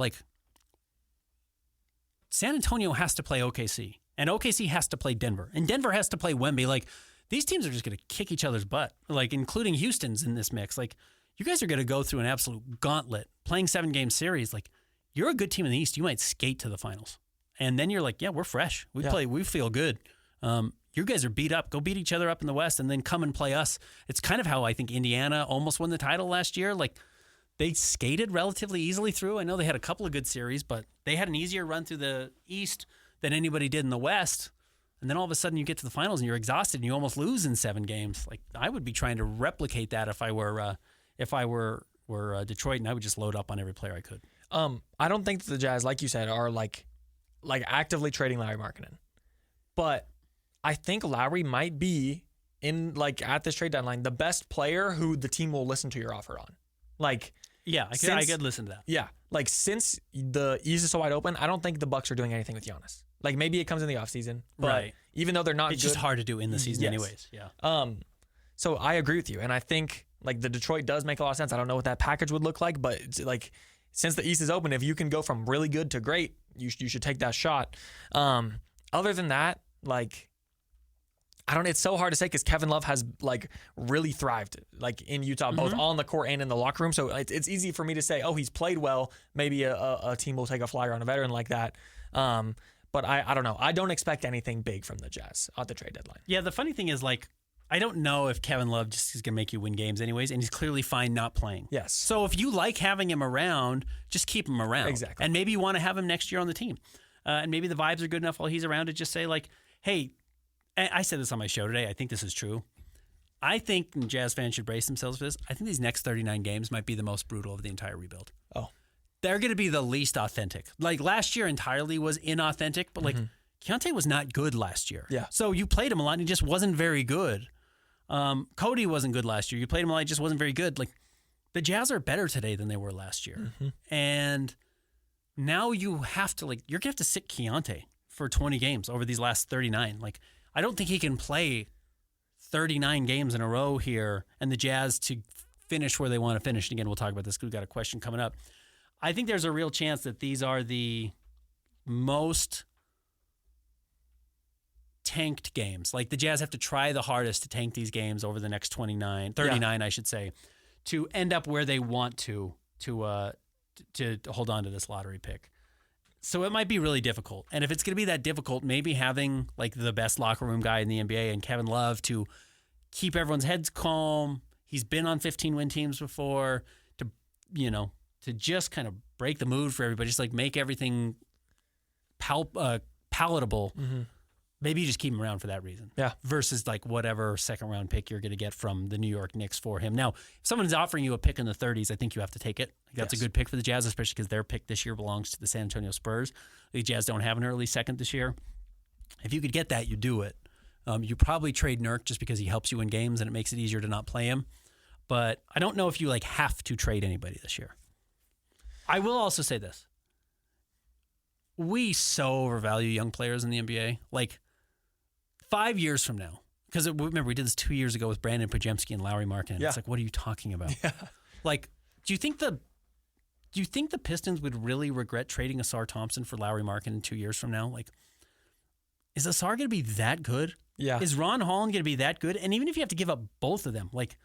San Antonio has to play OKC, and OKC has to play Denver, and Denver has to play Wemby. These teams are just going to kick each other's butt. Including Houston's in this mix. You guys are going to go through an absolute gauntlet playing 7-game series. You're a good team in the East. You might skate to the finals, and then you're like, yeah, we're fresh. We feel good. You guys are beat up. Go beat each other up in the West and then come and play us. It's kind of how I think Indiana almost won the title last year. They skated relatively easily through. I know they had a couple of good series, but they had an easier run through the East than anybody did in the West. And then all of a sudden you get to the finals and you're exhausted and you almost lose in 7 games. I would be trying to replicate that if I were Detroit, and I would just load up on every player I could. I don't think that the Jazz, like you said, are actively trading Lauri Markkanen. But I think Lowry might be at this trade deadline the best player who the team will listen to your offer on. I could listen to that. Yeah, since the East is so wide open, I don't think the Bucks are doing anything with Giannis. Maybe it comes in the offseason, but right. Even though they're not, it's just hard to do in the season, anyways. Yeah. So I agree with you, and I think the Detroit does make a lot of sense. I don't know what that package would look like, but it's since the East is open, if you can go from really good to great, you should take that shot. Other than that, I don't. It's so hard to say because Kevin Love has really thrived in Utah, both on the court and in the locker room. So it's easy for me to say, oh, he's played well. Maybe a team will take a flyer on a veteran like that. But I don't know. I don't expect anything big from the Jazz at the trade deadline. Yeah, the funny thing is I don't know if Kevin Love just is gonna make you win games anyways, and he's clearly fine not playing. Yes. So if you like having him around, just keep him around. Exactly. And maybe you want to have him next year on the team, and maybe the vibes are good enough while he's around to just say hey. I said this on my show today. I think this is true. I think Jazz fans should brace themselves for this. I think these next 39 games might be the most brutal of the entire rebuild. Oh. They're going to be the least authentic. Last year entirely was inauthentic, but Keontae was not good last year. Yeah. So you played him a lot and he just wasn't very good. Cody wasn't good last year. You played him a lot, he just wasn't very good. The Jazz are better today than they were last year. Mm-hmm. And now you have to you're going to have to sit Keontae for 20 games over these last 39. I don't think he can play 39 games in a row here and the Jazz to finish where they want to finish. And again, we'll talk about this because we've got a question coming up. I think there's a real chance that these are the most tanked games. The Jazz have to try the hardest to tank these games over the next 39, I should say, to end up where they want to hold on to this lottery pick. So it might be really difficult. And if it's going to be that difficult, maybe having like the best locker room guy in the NBA and Kevin Love to keep everyone's heads calm. He's been on 15-win teams before, to just kind of break the mood for everybody, just like make everything palatable. Mm-hmm. Maybe you just keep him around for that reason. Yeah. Versus like whatever second round pick you're going to get from the New York Knicks for him. Now, if someone's offering you a pick in the 30s, I think you have to take it. That's a good pick for the Jazz, especially because their pick this year belongs to the San Antonio Spurs. The Jazz don't have an early second this year. If you could get that, you do it. You probably trade Nurk just because he helps you win games and it makes it easier to not play him. But I don't know if you like have to trade anybody this year. I will also say this. We so overvalue young players in the NBA. Like 5 years from now, because remember we did this 2 years ago with Brandon Pajemski and Lauri Markkanen. Yeah. It's like, what are you talking about? Yeah. Like, do you think the Pistons would really regret trading Asar Thompson for Lauri Markkanen 2 years from now? Like, is Asar going to be that good? Yeah. Is Ron Holland going to be that good? And even if you have to give up both of them, like,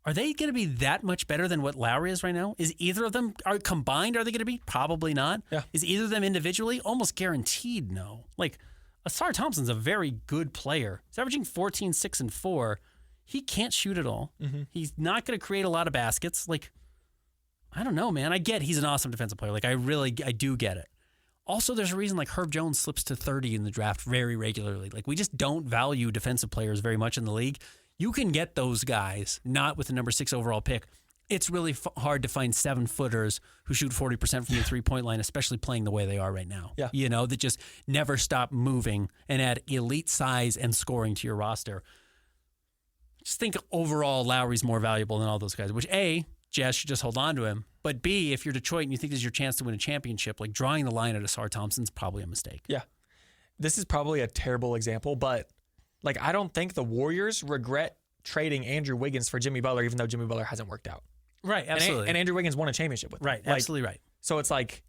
are they going to be that much better than what Lowry is right now? Is either of them combined? Are they going to be? Probably not. Yeah. Is either of them individually? Almost guaranteed no. Like, Asar Thompson's a very good player. He's averaging 14, 6, and 4. He can't shoot at all. Mm-hmm. He's not going to create a lot of baskets. Like, I don't know, man. I get he's an awesome defensive player. Like, I do get it. Also, there's a reason like Herb Jones slips to 30 in the draft very regularly. Like, we just don't value defensive players very much in the league. You can get those guys, not with the number 6 overall pick. It's really hard to find 7-footers who shoot 40% from the three-point line, especially playing the way they are right now. Yeah. That just never stop moving and add elite size and scoring to your roster. Just think overall Lowry's more valuable than all those guys, which A, Jazz should just hold on to him. But B, if you're Detroit and you think this is your chance to win a championship, like drawing the line at Asar Thompson's probably a mistake. Yeah. This is probably a terrible example, but like I don't think the Warriors regret trading Andrew Wiggins for Jimmy Butler, even though Jimmy Butler hasn't worked out. Right, absolutely. And Andrew Wiggins won a championship with them. Right, absolutely right. So it's like,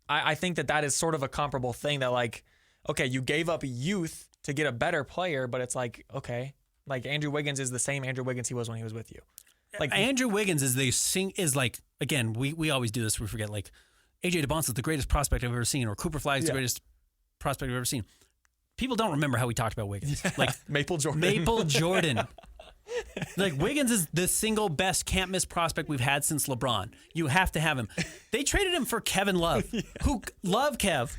I think that is sort of a comparable thing that like, okay, you gave up youth to get a better player, but it's like, okay, like Andrew Wiggins is the same Andrew Wiggins he was when he was with you. Like Andrew Wiggins is like, again, we always do this, we forget, like AJ DeBonce is the greatest prospect I've ever seen, or Cooper Flagg is the greatest prospect I've ever seen. People don't remember how we talked about Wiggins. Yeah. Like Maple Jordan. Like Wiggins is the single best can't miss prospect we've had since LeBron. You have to have him. They traded him for Kevin Love, who love Kev.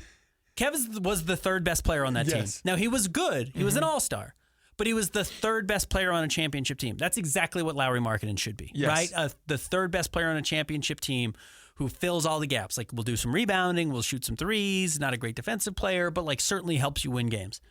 Kev was the third best player on that team. Now he was good. He was an all-star, but he was the third best player on a championship team. That's exactly what Lauri Markkanen should be, right? The third best player on a championship team who fills all the gaps. Like we'll do some rebounding, we'll shoot some threes. Not a great defensive player, but like certainly helps you win games.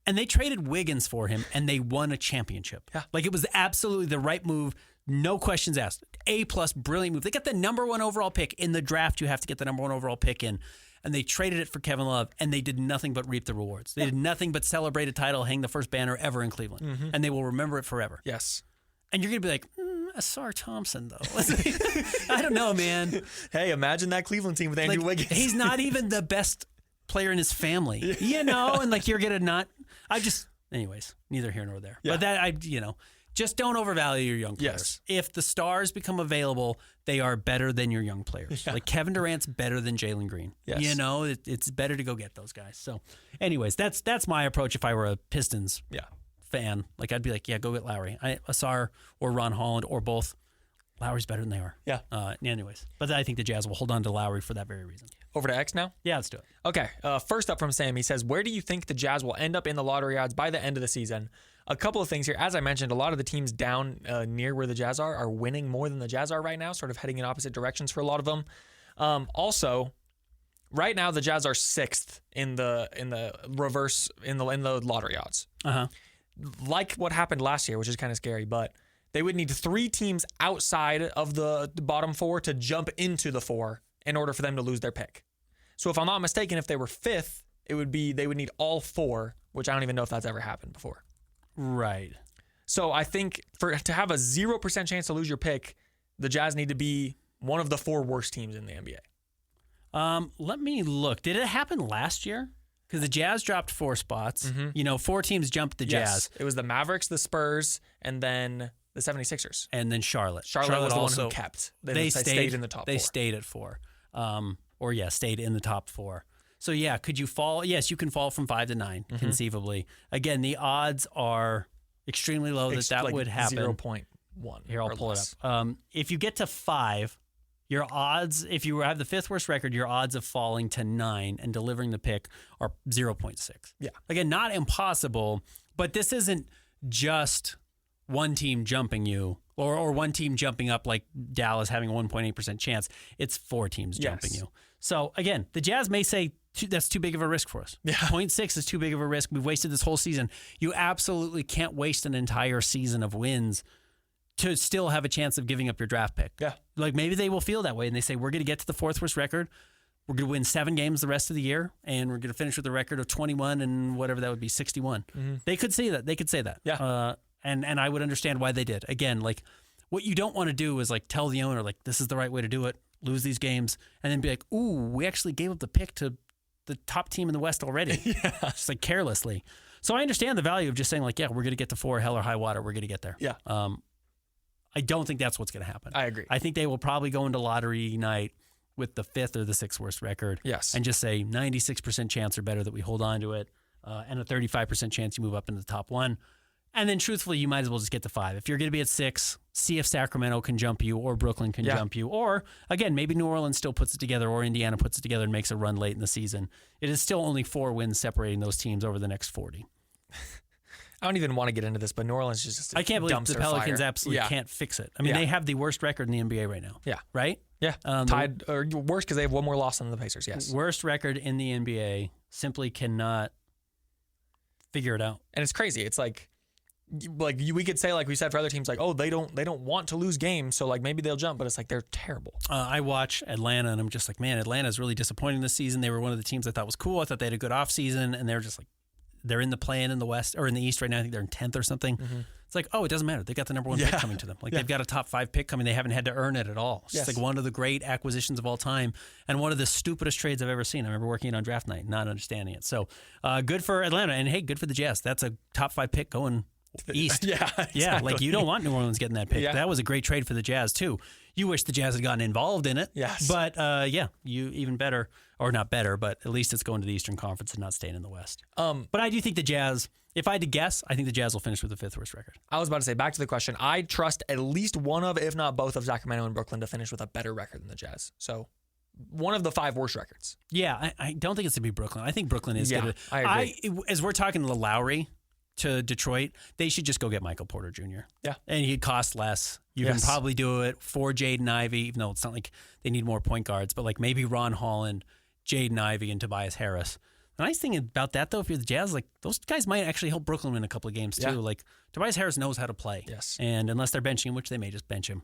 And they traded Wiggins for him, and they won a championship. Yeah. Like, it was absolutely the right move. No questions asked. A+, brilliant move. They got the number 1 overall pick. In the draft, you have to get the number 1 overall pick in. And they traded it for Kevin Love, and they did nothing but reap the rewards. They did nothing but celebrate a title, hang the first banner ever in Cleveland. Mm-hmm. And they will remember it forever. Yes. And you're going to be like, Asar Thompson, though. I don't know, man. Hey, imagine that Cleveland team with Andrew Wiggins. He's not even the best player in his family, and like you're gonna not. Anyways, neither here nor there. Yeah. But just don't overvalue your young players. Yes. If the stars become available, they are better than your young players. Yeah. Like Kevin Durant's better than Jalen Green. Yes. It's better to go get those guys. So, anyways, that's my approach if I were a Pistons fan. Like I'd be like, go get Lowry, Asar or Ron Holland or both. Lowry's better than they are. Yeah. Anyways, but I think the Jazz will hold on to Lowry for that very reason. Over to X now? Yeah, let's do it. Okay. First up from Sam, he says, where do you think the Jazz will end up in the lottery odds by the end of the season? A couple of things here. As I mentioned, a lot of the teams down near where the Jazz are winning more than the Jazz are right now, sort of heading in opposite directions for a lot of them. Also, right now the Jazz are 6th in the reverse in the lottery odds. Uh-huh. Like what happened last year, which is kind of scary, but they would need 3 teams outside of the bottom 4 to jump into the 4 in order for them to lose their pick. So if I'm not mistaken, if they were 5th, they would need all 4, which I don't even know if that's ever happened before. Right. So I think to have a 0% chance to lose your pick, the Jazz need to be one of the 4 worst teams in the NBA. Let me look. Did it happen last year? Because the Jazz dropped 4 spots. Mm-hmm. 4 teams jumped the Jazz. It was the Mavericks, the Spurs, and then The 76ers. And then Charlotte. Charlotte was the also, one who kept. They stayed in the top 4. They stayed at 4. Stayed in the top 4. So, yeah, could you fall? Yes, you can fall from 5 to 9, conceivably. Again, the odds are extremely low that would happen. 0.1. Here, I'll pull it up. If you get to 5, your odds, if you have the 5th worst record, your odds of falling to 9 and delivering the pick are 0.6. Yeah. Again, not impossible, but this isn't just one team jumping you or one team jumping up like Dallas having a 1.8% chance. It's 4 teams jumping you. So, again, the Jazz may say, that's too big of a risk for us. Yeah. 0.6 is too big of a risk. We've wasted this whole season. You absolutely can't waste an entire season of wins to still have a chance of giving up your draft pick. Yeah. Like maybe they will feel that way and they say, we're going to get to the 4th worst record. We're going to win 7 games the rest of the year and we're going to finish with a record of 21 and whatever that would be, 61. They could say that. They could say that. Yeah. And I would understand why they did. Again, like what you don't want to do is like tell the owner, like, this is the right way to do it, lose these games, and then be like, ooh, we actually gave up the pick to the top team in the West already. Just like carelessly. So I understand the value of just saying like, yeah, we're going to get to 4, hell or high water. We're going to get there. Yeah. I don't think that's what's going to happen. I agree. I think they will probably go into lottery night with the 5th or the 6th worst record. Yes. And just say 96% chance or better that we hold on to it, and a 35% chance you move up into the top 1. And then truthfully, you might as well just get to 5. If you're going to be at 6, see if Sacramento can jump you or Brooklyn can jump you. Or, again, maybe New Orleans still puts it together or Indiana puts it together and makes a run late in the season. It is still only 4 wins separating those teams over the next 40. I don't even want to get into this, but New Orleans is just a I can't believe the Pelicans fire. absolutely can't fix it. I mean, they have the worst record in the NBA right now. Yeah. Right? Yeah. Tied, or worse because they have one more loss than the Pacers, yes. Worst record in the NBA, simply cannot figure it out. And it's crazy. It's like we could say, like we said for other teams, like, oh, they don't want to lose games, so like maybe they'll jump, but it's like they're terrible. I watch Atlanta, and I'm just like, man, Atlanta's really disappointing this season. They were one of the teams I thought was cool. I thought they had a good offseason, and they're just like, they're in the play-in in the West or in the East right now. I think they're in 10th or something. It's like, oh, it doesn't matter. They got the number 1 pick coming to them. Like they've got a top 5 pick coming. They haven't had to earn it at all. It's just like one of the great acquisitions of all time and one of the stupidest trades I've ever seen. I remember working it on draft night, not understanding it. So good for Atlanta, and hey, good for the Jazz. That's a top 5 pick going East. Exactly. Like you don't want New Orleans getting that pick. That was a great trade for the Jazz too. You wish the Jazz had gotten involved in it. Yes. But you even better, or not better, but at least it's going to the Eastern Conference and not staying in the West. But I do think the Jazz, if I had to guess, I think the Jazz will finish with the 5th worst record. I was about to say, back to the question, I trust at least one of, if not both of Sacramento and Brooklyn to finish with a better record than the Jazz. So one of the 5 worst records. Yeah, I don't think it's going to be Brooklyn. I think Brooklyn is going to. I agree. As we're talking to Lowry to Detroit, they should just go get Michael Porter Jr. Yeah. And he'd cost less. You can probably do it for Jaden Ivey, even though it's not like they need more point guards, but like maybe Ron Holland, Jaden Ivey, and Tobias Harris. The nice thing about that, though, if you're the Jazz, like those guys might actually help Brooklyn win a couple of games, too. Like Tobias Harris knows how to play. Yes. And unless they're benching him, which they may just bench him.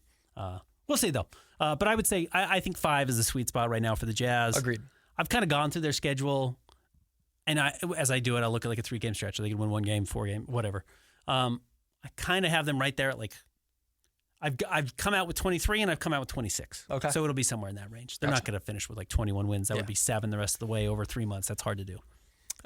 We'll see, though. But I would say I think 5 is the sweet spot right now for the Jazz. Agreed. I've kind of gone through their schedule, and as I do it, I'll look at like a 3-game stretch. So they can win 1 game, 4 game, whatever. I kind of have them right there at like I've come out with 23 and I've come out with 26. Okay. So it'll be somewhere in that range. They're not going to finish with like 21 wins. That would be 7 the rest of the way over 3 months. That's hard to do.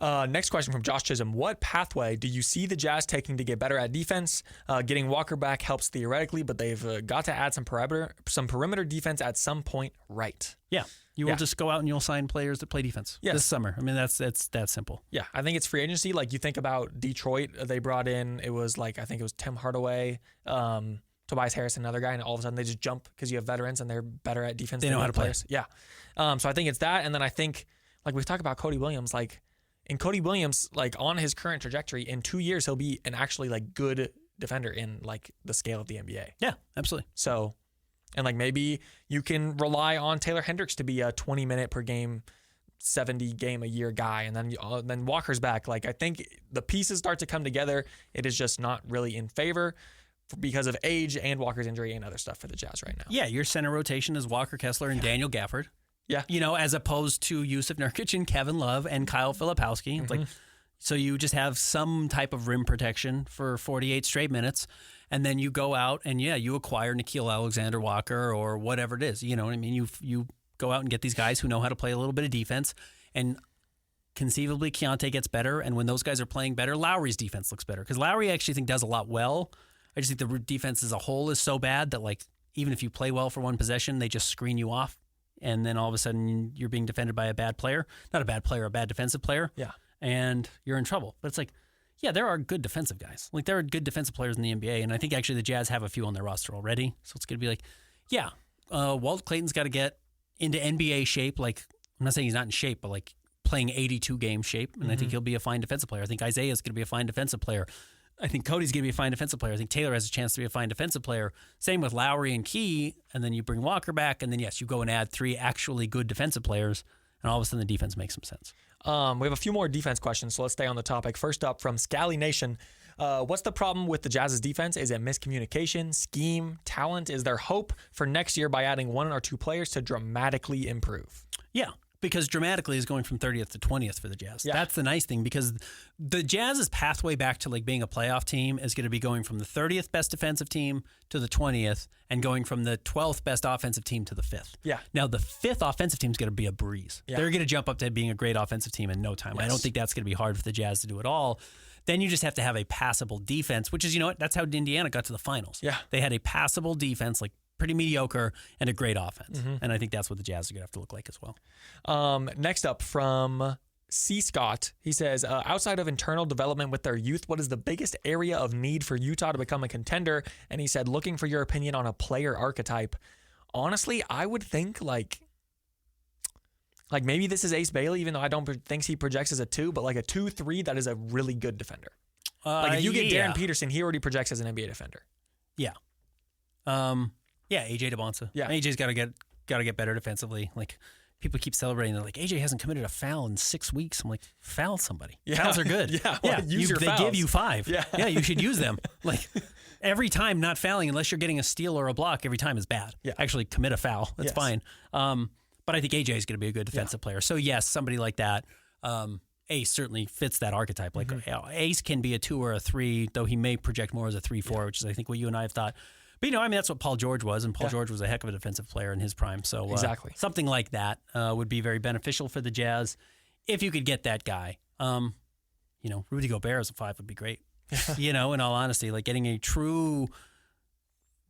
Next question from Josh Chisholm. What pathway do you see the Jazz taking to get better at defense? Getting Walker back helps theoretically, but they've got to add some perimeter defense at some point, right? Yeah. You will just go out and you'll sign players that play defense this summer. I mean, that's that simple. Yeah. I think it's free agency. Like you think about Detroit, they brought in, it was like, I think it was Tim Hardaway, Tobias Harris, another guy, and all of a sudden they just jump because you have veterans and they're better at defense. They know how to play. Yeah. So I think it's that. And then I think, like we've talked about Cody Williams, like, and Cody Williams, like on his current trajectory, in 2 years, he'll be an actually like good defender in like the scale of the NBA. Yeah, absolutely. So, and like maybe you can rely on Taylor Hendricks to be a 20-minute per game, 70 game a year guy, and then Walker's back. Like I think the pieces start to come together. It is just not really in favor because of age and Walker's injury and other stuff for the Jazz right now. Yeah, your center rotation is Walker Kessler and Daniel Gafford. Yeah. You know, as opposed to Yusuf Nurkic and Kevin Love and Kyle Filipowski. It's like, so you just have some type of rim protection for 48 straight minutes, and then you go out and, you acquire Nickeil Alexander-Walker or whatever it is. You know what I mean? You go out and get these guys who know how to play a little bit of defense, and conceivably Keontae gets better, and when those guys are playing better, Lowry's defense looks better. Because Lowry I actually think does a lot well. I just think the defense as a whole is so bad that, like, even if you play well for one possession, they just screen you off. And then all of a sudden you're being defended by a bad player. Not a bad player, a bad defensive player. Yeah. And you're in trouble. But it's like, yeah, there are good defensive guys. Like, there are good defensive players in the NBA. And I think actually the Jazz have a few on their roster already. So it's going to be like, yeah, Walt Clayton's got to get into NBA shape. Like, I'm not saying he's not in shape, but like playing 82 game shape. And I think he'll be a fine defensive player. I think Isaiah's going to be a fine defensive player. I think Cody's going to be a fine defensive player. I think Taylor has a chance to be a fine defensive player. Same with Lowry and Key. And then you bring Walker back. And then, yes, you go and add 3 actually good defensive players. And all of a sudden the defense makes some sense. We have a few more defense questions, so let's stay on the topic. First up from Scally Nation. What's the problem with the Jazz's defense? Is it miscommunication, scheme, talent? Is there hope for next year by adding 1 or 2 players to dramatically improve? Yeah. Because dramatically is going from 30th to 20th for the Jazz. Yeah. That's the nice thing, because the Jazz's pathway back to like being a playoff team is going to be going from the 30th best defensive team to the 20th and going from the 12th best offensive team to the 5th. Yeah. Now, the 5th offensive team is going to be a breeze. Yeah. They're going to jump up to being a great offensive team in no time. Yes. I don't think that's going to be hard for the Jazz to do at all. Then you just have to have a passable defense, which is, you know what, that's how Indiana got to the finals. Yeah. They had a passable defense, like pretty mediocre, and a great offense. And I think that's what the Jazz are going to have to look like as well. Next up from C. Scott, he says, outside of internal development with their youth, what is the biggest area of need for Utah to become a contender? And he said, looking for your opinion on a player archetype. Honestly, I would think like maybe this is Ace Bailey, even though I don't think he projects as a 2, but like a 2-3 that is a really good defender. Like if you get Darren Peterson, he already projects as an NBA defender. Yeah. Yeah, AJ DeBonsa. Yeah. AJ's got to get better defensively. Like, people keep celebrating. They're like, AJ hasn't committed a foul in 6 weeks. I'm like, foul somebody. Yeah. Fouls are good. Yeah, well, use your they fouls. give you 5. Yeah, you should use them. Like, every time not fouling unless you're getting a steal or a block, every time is bad. Yeah. Actually, commit a foul. That's fine. But I think AJ is going to be a good defensive player. So, yes, somebody like that. Ace certainly fits that archetype. Like, Ace can be a 2 or a 3, though he may project more as a 3-4, which is, I think, what you and I have thought. But, that's what Paul George was, and Paul George was a heck of a defensive player in his prime. So exactly. Something like that would be very beneficial for the Jazz if you could get that guy. Rudy Gobert as a 5 would be great. In all honesty, like getting a true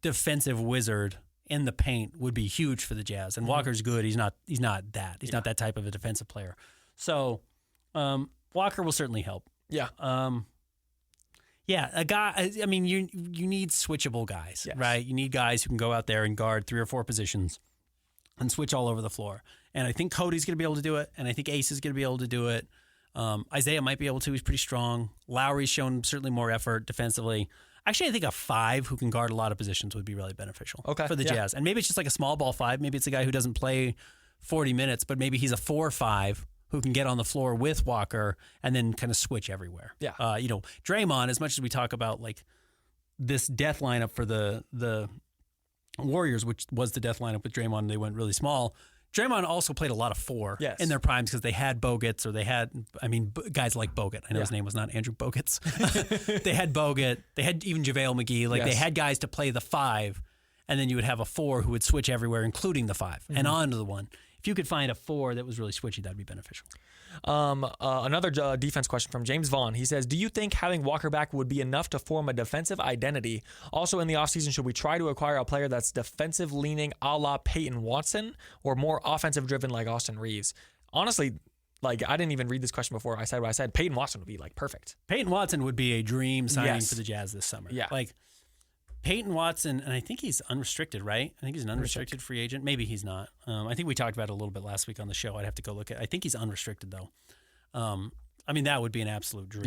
defensive wizard in the paint would be huge for the Jazz. And Walker's good. He's not that. He's not that type of a defensive player. So Walker will certainly help. Yeah. Yeah, a guy. I mean, you need switchable guys, right? You need guys who can go out there and guard 3 or 4 positions and switch all over the floor. And I think Cody's going to be able to do it, and I think Ace is going to be able to do it. Isaiah might be able to. He's pretty strong. Lowry's shown certainly more effort defensively. Actually, I think a 5 who can guard a lot of positions would be really beneficial for the Jazz. And maybe it's just like a small ball 5. Maybe it's a guy who doesn't play 40 minutes, but maybe he's a 4-5 who can get on the floor with Walker and then kind of switch everywhere. Yeah. Draymond, as much as we talk about like this death lineup for the Warriors, which was the death lineup with Draymond, and they went really small. Draymond also played a lot of 4 in their primes because they had Bogut's, or they had, guys like Bogut. I know his name was not Andrew Bogut's. They had Bogut. They had even JaVale McGee. Like they had guys to play the 5, and then you would have a 4 who would switch everywhere, including the 5, and on to the 1. If you could find a 4 that was really switchy, that'd be beneficial. Another defense question from James Vaughn. He says, do you think having Walker back would be enough to form a defensive identity? Also, in the offseason, should we try to acquire a player that's defensive-leaning a la Peyton Watson or more offensive-driven like Austin Reeves? Honestly, I didn't even read this question before I said what I said. Peyton Watson would be, perfect. Peyton Watson would be a dream signing for the Jazz this summer. Yeah. Peyton Watson, and I think he's unrestricted, right? I think he's an unrestricted free agent. Maybe he's not. I think we talked about it a little bit last week on the show. I'd have to go look at it. I think he's unrestricted, though. That would be an absolute dream.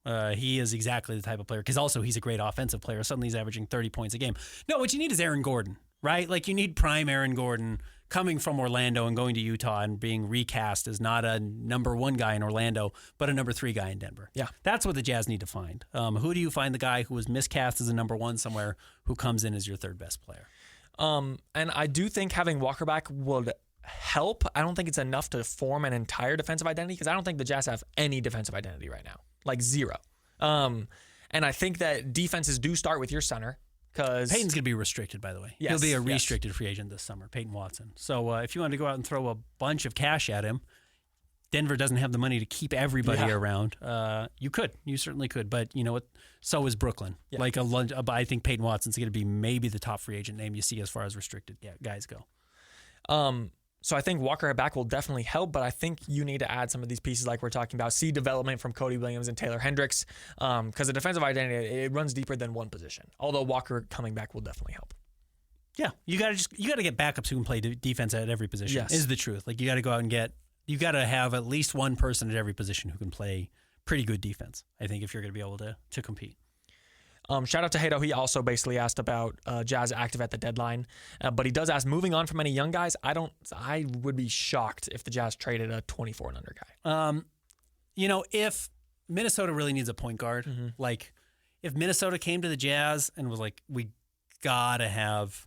Yeah. He is exactly the type of player, because also he's a great offensive player. Suddenly he's averaging 30 points a game. No, what you need is Aaron Gordon, right? You need prime Aaron Gordon coming from Orlando and going to Utah and being recast as not a number 1 guy in Orlando, but a number 3 guy in Denver. Yeah. That's what the Jazz need to find. Who do you find the guy who was miscast as a number 1 somewhere who comes in as your 3rd best player? And I do think having Walker back would help. I don't think it's enough to form an entire defensive identity, because I don't think the Jazz have any defensive identity right now. 0. And I think that defenses do start with your center. Peyton's going to be restricted, by the way. Yes, he'll be a restricted free agent this summer, Peyton Watson. So if you want to go out and throw a bunch of cash at him, Denver doesn't have the money to keep everybody around. You certainly could. But you know what? So is Brooklyn. Yeah. I think Peyton Watson's going to be maybe the top free agent name you see as far as restricted guys go. So I think Walker back will definitely help, but I think you need to add some of these pieces like we're talking about. See development from Cody Williams and Taylor Hendricks, because the defensive identity, it runs deeper than one position. Although Walker coming back will definitely help. Yeah, you got to get backups who can play defense at every position. Yes. Is the truth. Like you got to go out and you got to have at least one person at every position who can play pretty good defense, I think, if you're going to be able to compete. Shout out to Hato. He also basically asked about Jazz active at the deadline, but he does ask, moving on from any young guys, I would be shocked if the Jazz traded a 24 and under guy. If Minnesota really needs a point guard, like if Minnesota came to the Jazz and was like, we got to have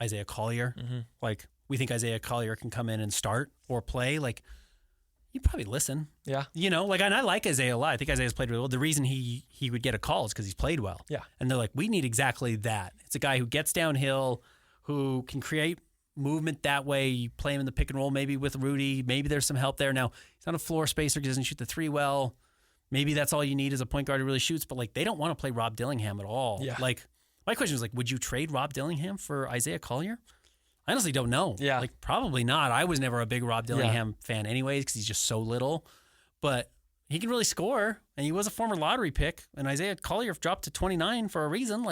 Isaiah Collier, like we think Isaiah Collier can come in and start or play, like you'd probably listen. Yeah. And I like Isaiah a lot. I think Isaiah's played really well. The reason he would get a call is because he's played well. Yeah. And they're like, we need exactly that. It's a guy who gets downhill, who can create movement that way. You play him in the pick and roll maybe with Rudy. Maybe there's some help there. Now, he's not a floor spacer. He doesn't shoot the three well. Maybe that's all you need is a point guard who really shoots. But, they don't want to play Rob Dillingham at all. Yeah. My question was, would you trade Rob Dillingham for Isaiah Collier? I honestly don't know. Yeah. Probably not. I was never a big Rob Dillingham fan anyways because he's just so little. But he can really score, and he was a former lottery pick, and Isaiah Collier dropped to 29 for a reason.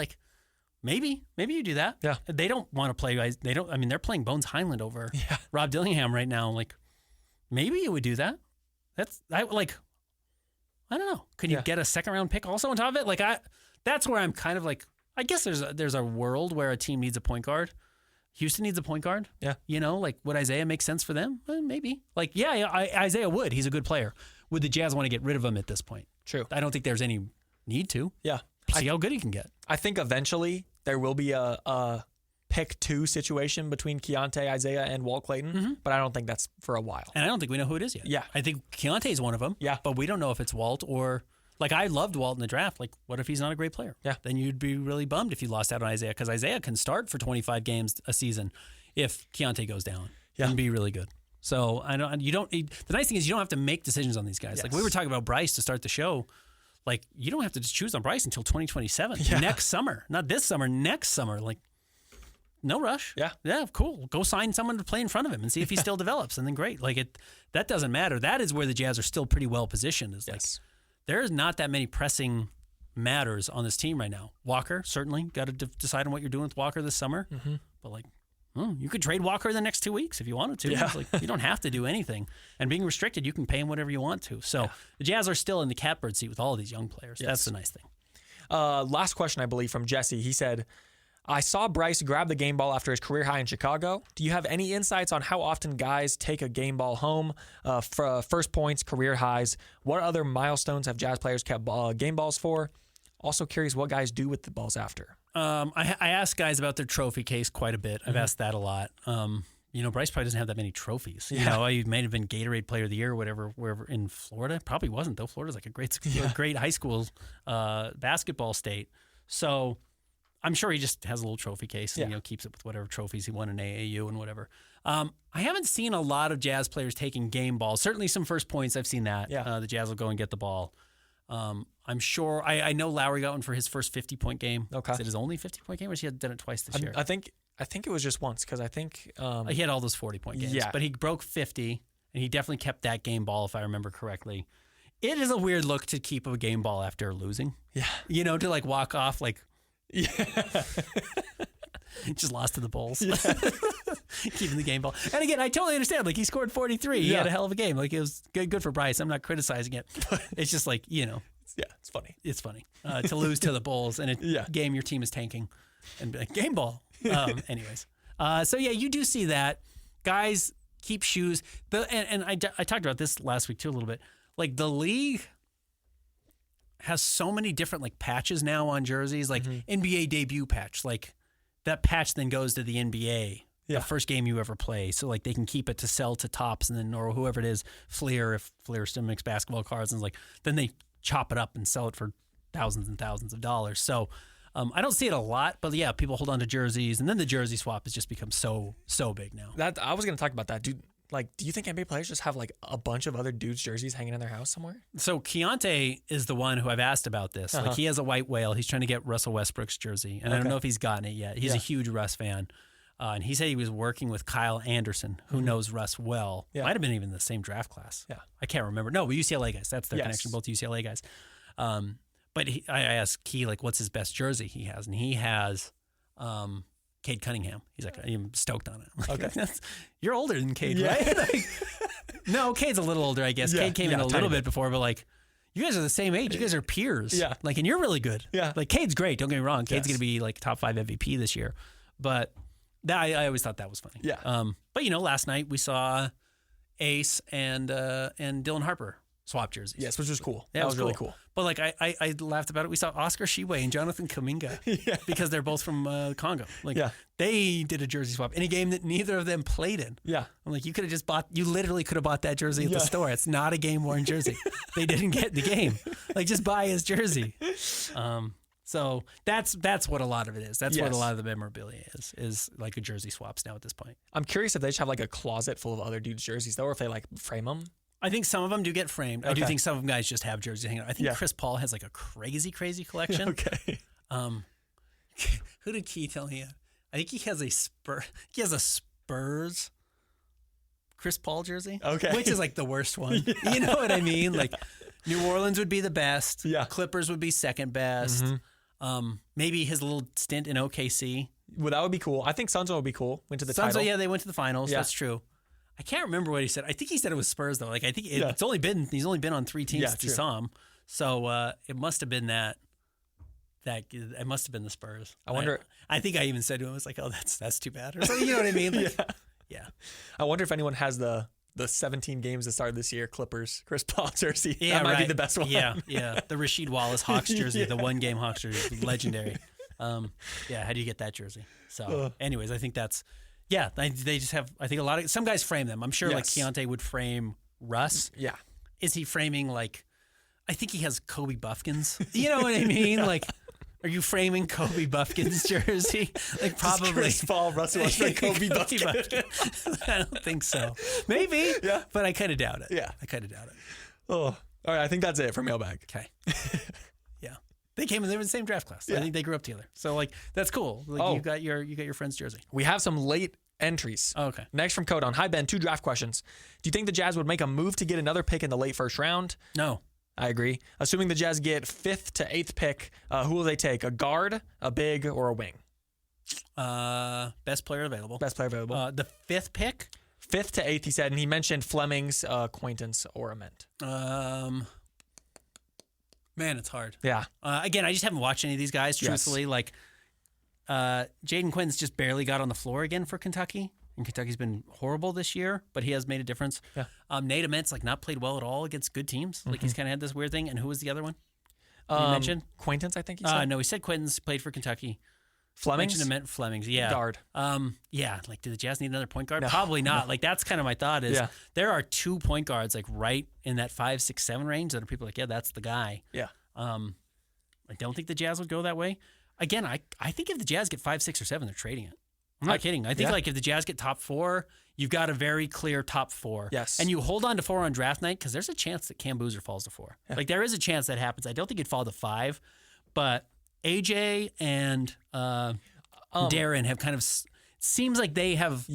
Maybe you do that. Yeah. They don't want to play. They're playing Bones Highland over Rob Dillingham right now. Maybe you would do that. I don't know. Could you get a second-round pick also on top of it? That's where I'm kind of I guess there's a world where a team needs a point guard. Houston needs a point guard. Yeah. Would Isaiah make sense for them? Maybe. Isaiah would. He's a good player. Would the Jazz want to get rid of him at this point? True. I don't think there's any need to. Yeah. See how good he can get. I think eventually there will be a pick 2 situation between Keontae, Isaiah, and Walt Clayton, but I don't think that's for a while. And I don't think we know who it is yet. Yeah. I think Keontae's one of them. Yeah. But we don't know if it's Walt or... I loved Walt in the draft. What if he's not a great player? Yeah. Then you'd be really bummed if you lost out on Isaiah because Isaiah can start for 25 games a season if Keontae goes down and be really good. So the nice thing is you don't have to make decisions on these guys. Yes. We were talking about Bryce to start the show. You don't have to just choose on Bryce until 2027, next summer, not this summer, next summer. No rush. Yeah. Yeah, cool. Go sign someone to play in front of him and see if he still develops, and then great. That doesn't matter. That is where the Jazz are still pretty well positioned. There's not that many pressing matters on this team right now. Walker, certainly, got to decide on what you're doing with Walker this summer. But you could trade Walker in the next 2 weeks if you wanted to. Yeah. You don't have to do anything. And being restricted, you can pay him whatever you want to. So the Jazz are still in the catbird seat with all of these young players. Yes. That's the nice thing. Last question, I believe, from Jesse. He said, I saw Bryce grab the game ball after his career high in Chicago. Do you have any insights on how often guys take a game ball home for first points, career highs? What other milestones have Jazz players kept game balls for? Also curious what guys do with the balls after. I ask guys about their trophy case quite a bit. I've asked that a lot. Bryce probably doesn't have that many trophies. He may have been Gatorade Player of the Year or whatever, wherever in Florida. Probably wasn't, though. Florida's a great high school basketball state. So I'm sure he just has a little trophy case and keeps it with whatever trophies he won in AAU and whatever. I haven't seen a lot of Jazz players taking game balls. Certainly some first points. I've seen that. Yeah. The Jazz will go and get the ball. I'm sure. I know Lowry got one for his first 50-point game. Okay. Is it his only 50-point game, or has he done it twice this year? I think it was just once because I think he had all those 40-point games. Yeah. But he broke 50, and he definitely kept that game ball, if I remember correctly. It is a weird look to keep a game ball after losing. Yeah. To walk off Yeah. Just lost to the Bulls. Yeah. Keeping the game ball. And again, I totally understand. He scored 43. He had a hell of a game. It was good for Bryce. I'm not criticizing it. It's just Yeah, it's funny. It's funny to lose to the Bulls in a game your team is tanking and be like, game ball. Anyways. You do see that. Guys keep shoes. And I talked about this last week too a little bit. The league has so many different patches now on jerseys, NBA debut patch. That patch then goes to the NBA, the first game you ever play. So they can keep it to sell to Topps and then or whoever it is, Fleer, if Fleer still makes basketball cards, and then they chop it up and sell it for thousands and thousands of dollars. So I don't see it a lot, but people hold on to jerseys, and then the jersey swap has just become so big now. That I was going to talk about that, dude. Like, do you think NBA players just have like a bunch of other dudes' jerseys hanging in their house somewhere? So Keontae is the one who I've asked about this. Like, he has a white whale. He's trying to get Russell Westbrook's jersey, and I don't know if he's gotten it yet. He's a huge Russ fan. And he said he was working with Kyle Anderson, who knows Russ well. Might have been even the same draft class. Yeah. I can't remember. No, but UCLA guys. That's their connection, both UCLA guys. But I asked Key, like, what's his best jersey he has? And he has Cade Cunningham. He's like, I'm stoked on it. I'm like, okay. You're older than Cade, right? Like, no, Cade's a little older, I guess. Cade came in a little bit before, but like, you guys are the same age. You guys are peers. Yeah. Like, and you're really good. Yeah. Like, Cade's great. Don't get me wrong. Cade's going to be like top 5 MVP this year. But I always thought that was funny. Yeah. But, last night we saw Ace and Dylan Harper swap jerseys. Yes, which was cool. Yeah, that was really cool. But like I laughed about it. We saw Oscar Tshiebwe and Jonathan Kuminga because they're both from Congo. Like they did a jersey swap in a game that neither of them played in. Yeah. I'm like, you literally could have bought that jersey at the store. It's not a game worn jersey. They didn't get the game. Like, just buy his jersey. So that's what a lot of it is. That's what a lot of the memorabilia is like a jersey swaps now at this point. I'm curious if they just have like a closet full of other dudes' jerseys though, or if they like frame them. I think some of them do get framed. I do think some of them guys just have jerseys hanging out. I think Chris Paul has like a crazy collection. Okay. Who did Key tell me? I think he has a Spurs Chris Paul jersey. Okay. Which is like the worst one. You know what I mean? Like, New Orleans would be the best. Yeah. Clippers would be second best. Maybe his little stint in OKC. Well, that would be cool. I think Suns would be cool. Went to the title. Yeah, they went to the finals. Yeah. That's true. I can't remember what he said. I think he said it was Spurs though. Like, I think he's only been on 3 teams since he saw him. So it must have been that it must have been the Spurs. I wonder. I think I even said to him, I was like, "Oh, that's too bad," or something. You know what I mean? Like, yeah. I wonder if anyone has the 17 games that started this year Clippers Chris Paul jersey. Yeah, that might be the best one. Yeah. The Rasheed Wallace Hawks jersey, the 1 game Hawks jersey, legendary. How do you get that jersey? So, anyways, I think that's. Yeah, they just have. I think some guys frame them. I'm sure like Keontae would frame Russ. Yeah. Is he framing like? I think he has Kobe Buffkins. You know what I mean? Like, are you framing Kobe Buffkins jersey? Like, probably. Chris Paul, Russell Westbrook, Kobe Buffkins. I don't think so. Maybe. Yeah. But I kind of doubt it. Yeah. I kind of doubt it. Oh, all right. I think that's it for mailbag. Okay. Yeah. They came in. They were in the same draft class. I think they grew up together. So like, that's cool. Like, you got your friend's jersey. We have some late entries. Oh, okay. Next from Codon. Hi, Ben. 2 draft questions. Do you think the Jazz would make a move to get another pick in the late first round? No. I agree. Assuming the Jazz get 5th to 8th pick, who will they take? A guard, a big, or a wing? Best player available. Best player available. The 5th pick? 5th to 8th, he said, and he mentioned Fleming's acquaintance or Ament. Man, it's hard. Yeah. Again, I just haven't watched any of these guys, truthfully. Like, Jaden Quinn's just barely got on the floor again for Kentucky. And Kentucky's been horrible this year, but he has made a difference. Yeah. Nate Ament's like not played well at all against good teams. Like, he's kind of had this weird thing. And who was the other one? You mentioned? Quaintance, I think he said. No, he said Quinton's played for Kentucky. Fleming's? Mentioned Ament Fleming's, yeah. Guard. Yeah, like, do the Jazz need another point guard? No. Probably not. Like, that's kind of my thought is there are 2 point guards, like, right in that 5, 6, 7 range that are people like, yeah, that's the guy. Yeah. I don't think the Jazz would go that way. Again, I think if the Jazz get 5, 6, or 7, they're trading it. I'm not kidding. I think like if the Jazz get top 4, you've got a very clear top 4. Yes. And you hold on to 4 on draft night because there's a chance that Cam Boozer falls to 4. Yeah. Like, there is a chance that happens. I don't think he'd fall to 5, but AJ and Darren have kind of seems like they have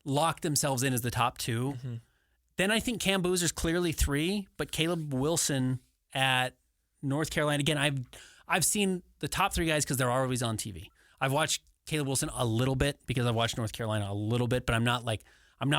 locked themselves in as the top 2. Mm-hmm. Then I think Cam Boozer's clearly 3, but Caleb Wilson at North Carolina. Again, I've seen the top 3 guys because they're always on TV. I've watched Caleb Wilson a little bit because I've watched North Carolina a little bit, but I'm not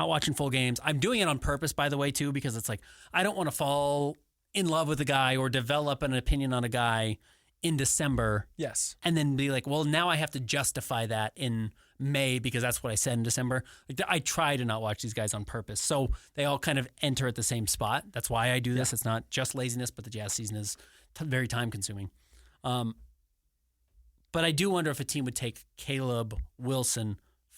watching full games. I'm doing it on purpose, by the way, too, because it's like I don't want to fall in love with a guy or develop an opinion on a guy in December. Yes. And then be like, well, now I have to justify that in May because that's what I said in December. Like, I try to not watch these guys on purpose. So they all kind of enter at the same spot. That's why I do this. It's not just laziness, but the Jazz season is very time consuming. But I do wonder if a team would take Caleb Wilson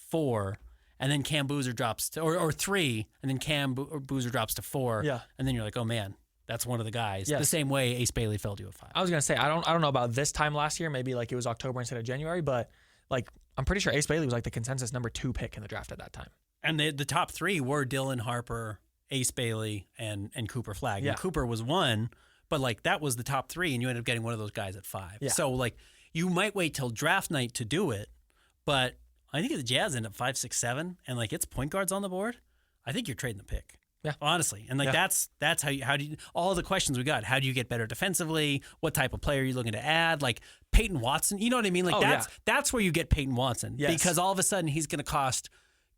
4, and then Cam Boozer drops to, or 3, and then Cam Boozer drops to 4. Yeah. And then you're like, oh man, that's one of the guys. Yes. The same way Ace Bailey fell to a 5. I was gonna say I don't know about this time last year. Maybe like it was October instead of January, but like I'm pretty sure Ace Bailey was like the consensus number 2 pick in the draft at that time. And the top three were Dylan Harper, Ace Bailey, and Cooper Flagg. Yeah. And Cooper was one, but like that was the top three, and you ended up getting one of those guys at 5. Yeah. So like you might wait till draft night to do it, but I think if the Jazz end up 5, 6, 7, and like it's point guards on the board, I think you're trading the pick. Yeah. Honestly. And like that's how do you all the questions we got. How do you get better defensively? What type of player are you looking to add? Like Peyton Watson, you know what I mean? Like that's where you get Peyton Watson. Yes. Because all of a sudden he's gonna cost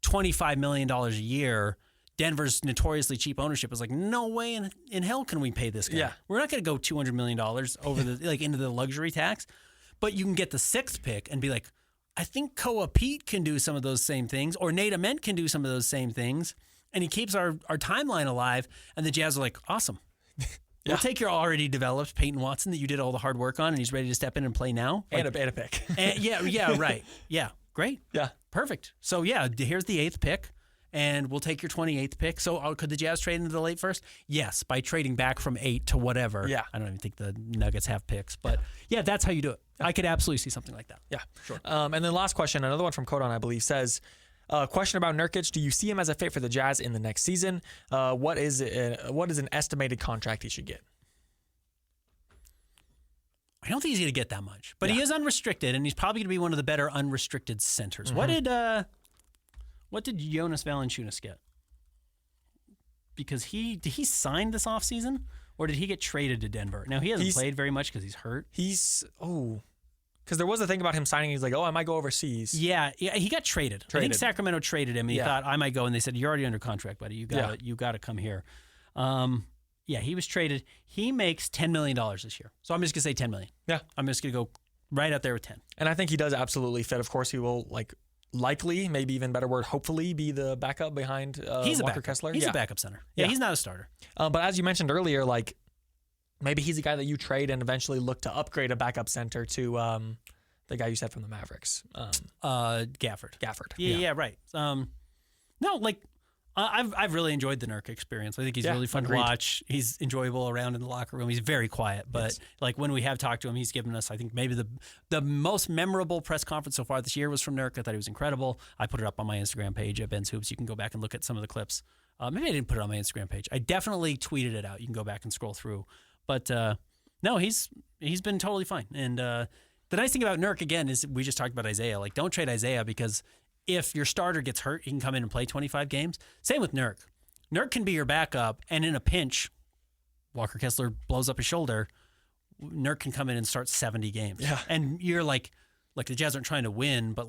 $25 million a year. Denver's notoriously cheap ownership is like, no way in hell can we pay this guy. Yeah. We're not gonna go $200 million over the like into the luxury tax. But you can get the 6th pick and be like, I think Koa Pete can do some of those same things, or Nate Ament can do some of those same things. And he keeps our timeline alive, and the Jazz are like, awesome. We'll take your already developed Peyton Watson that you did all the hard work on, and he's ready to step in and play now. And a pick. Yeah, right. Yeah, great. Yeah. Perfect. So, yeah, here's the 8th pick, and we'll take your 28th pick. So could the Jazz trade into the late first? Yes, by trading back from 8 to whatever. Yeah. I don't even think the Nuggets have picks, but yeah, that's how you do it. Yeah. I could absolutely see something like that. Yeah, sure. And then last question, another one from Kodon, I believe, says, question about Nurkic. Do you see him as a fit for the Jazz in the next season? What is an estimated contract he should get? I don't think he's going to get that much, but he is unrestricted, and he's probably going to be one of the better unrestricted centers. Mm-hmm. What did Jonas Valanciunas get? Because did he sign this offseason, or did he get traded to Denver? Now, he hasn't played very much because he's hurt. Because there was a thing about him signing. He's like, I might go overseas. Yeah, he got traded. I think Sacramento traded him. And he thought, I might go. And they said, you're already under contract, buddy. You got to come here. He was traded. He makes $10 million this year. So I'm just going to say $10 million. Yeah. I'm just going to go right out there with 10. And I think he does absolutely fit. Of course, he will likely, maybe even better word, hopefully be the backup behind Walker Kessler. He's a backup center. Yeah, he's not a starter. But as you mentioned earlier, maybe he's a guy that you trade and eventually look to upgrade a backup center to the guy you said from the Mavericks. Gafford. Yeah, right. I've really enjoyed the Nurk experience. I think he's really fun to watch. He's enjoyable around in the locker room. He's very quiet, but when we have talked to him, he's given us, I think, maybe the most memorable press conference so far this year was from Nurk. I thought he was incredible. I put it up on my Instagram page at Ben's Hoops. You can go back and look at some of the clips. Maybe I didn't put it on my Instagram page. I definitely tweeted it out. You can go back and scroll through. But no, he's been totally fine. And the nice thing about Nurk, again, is we just talked about Isaiah. Don't trade Isaiah, because if your starter gets hurt, he can come in and play 25 games. Same with Nurk. Nurk can be your backup, and in a pinch, Walker Kessler blows up his shoulder, Nurk can come in and start 70 games. Yeah. And you're like the Jazz aren't trying to win, but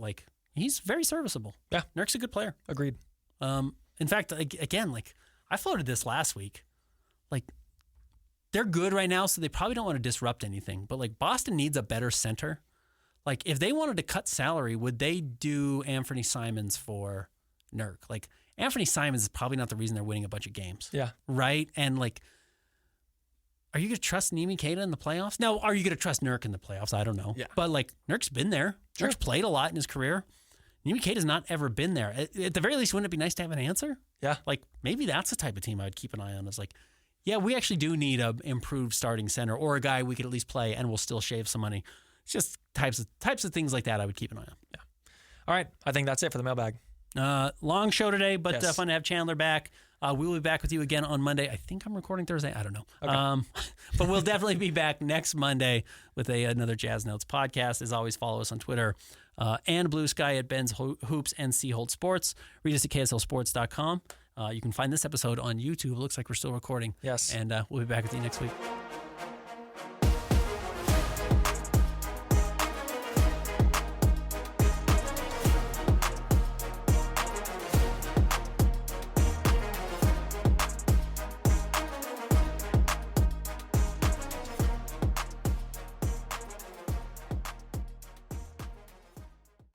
he's very serviceable. Yeah. Nurk's a good player. Agreed. In fact, again, I floated this last week. They're good right now, so they probably don't want to disrupt anything. But Boston needs a better center. If they wanted to cut salary, would they do Anthony Simons for Nurk? Anthony Simons is probably not the reason they're winning a bunch of games. Yeah. Right? And are you going to trust Nimi Keita in the playoffs? Now, are you going to trust Nurk in the playoffs? I don't know. Yeah. But Nurk's been there. Sure. Nurk's played a lot in his career. Nimi Keita's not ever been there. At the very least, wouldn't it be nice to have an answer? Yeah. Maybe that's the type of team I would keep an eye on. Is yeah, we actually do need a improved starting center, or a guy we could at least play and we'll still shave some money. It's just types of things like that I would keep an eye on. Yeah. All right. I think that's it for the mailbag. Long show today, but fun to have Chandler back. We will be back with you again on Monday. I think I'm recording Thursday. I don't know. Okay. But we'll definitely be back next Monday with another Jazz Notes podcast. As always, follow us on Twitter and Blue Sky at Ben's Hoops and C Holt Sports. Read us at KSLSports.com. You can find this episode on YouTube. It looks like we're still recording. Yes. And we'll be back with you next week.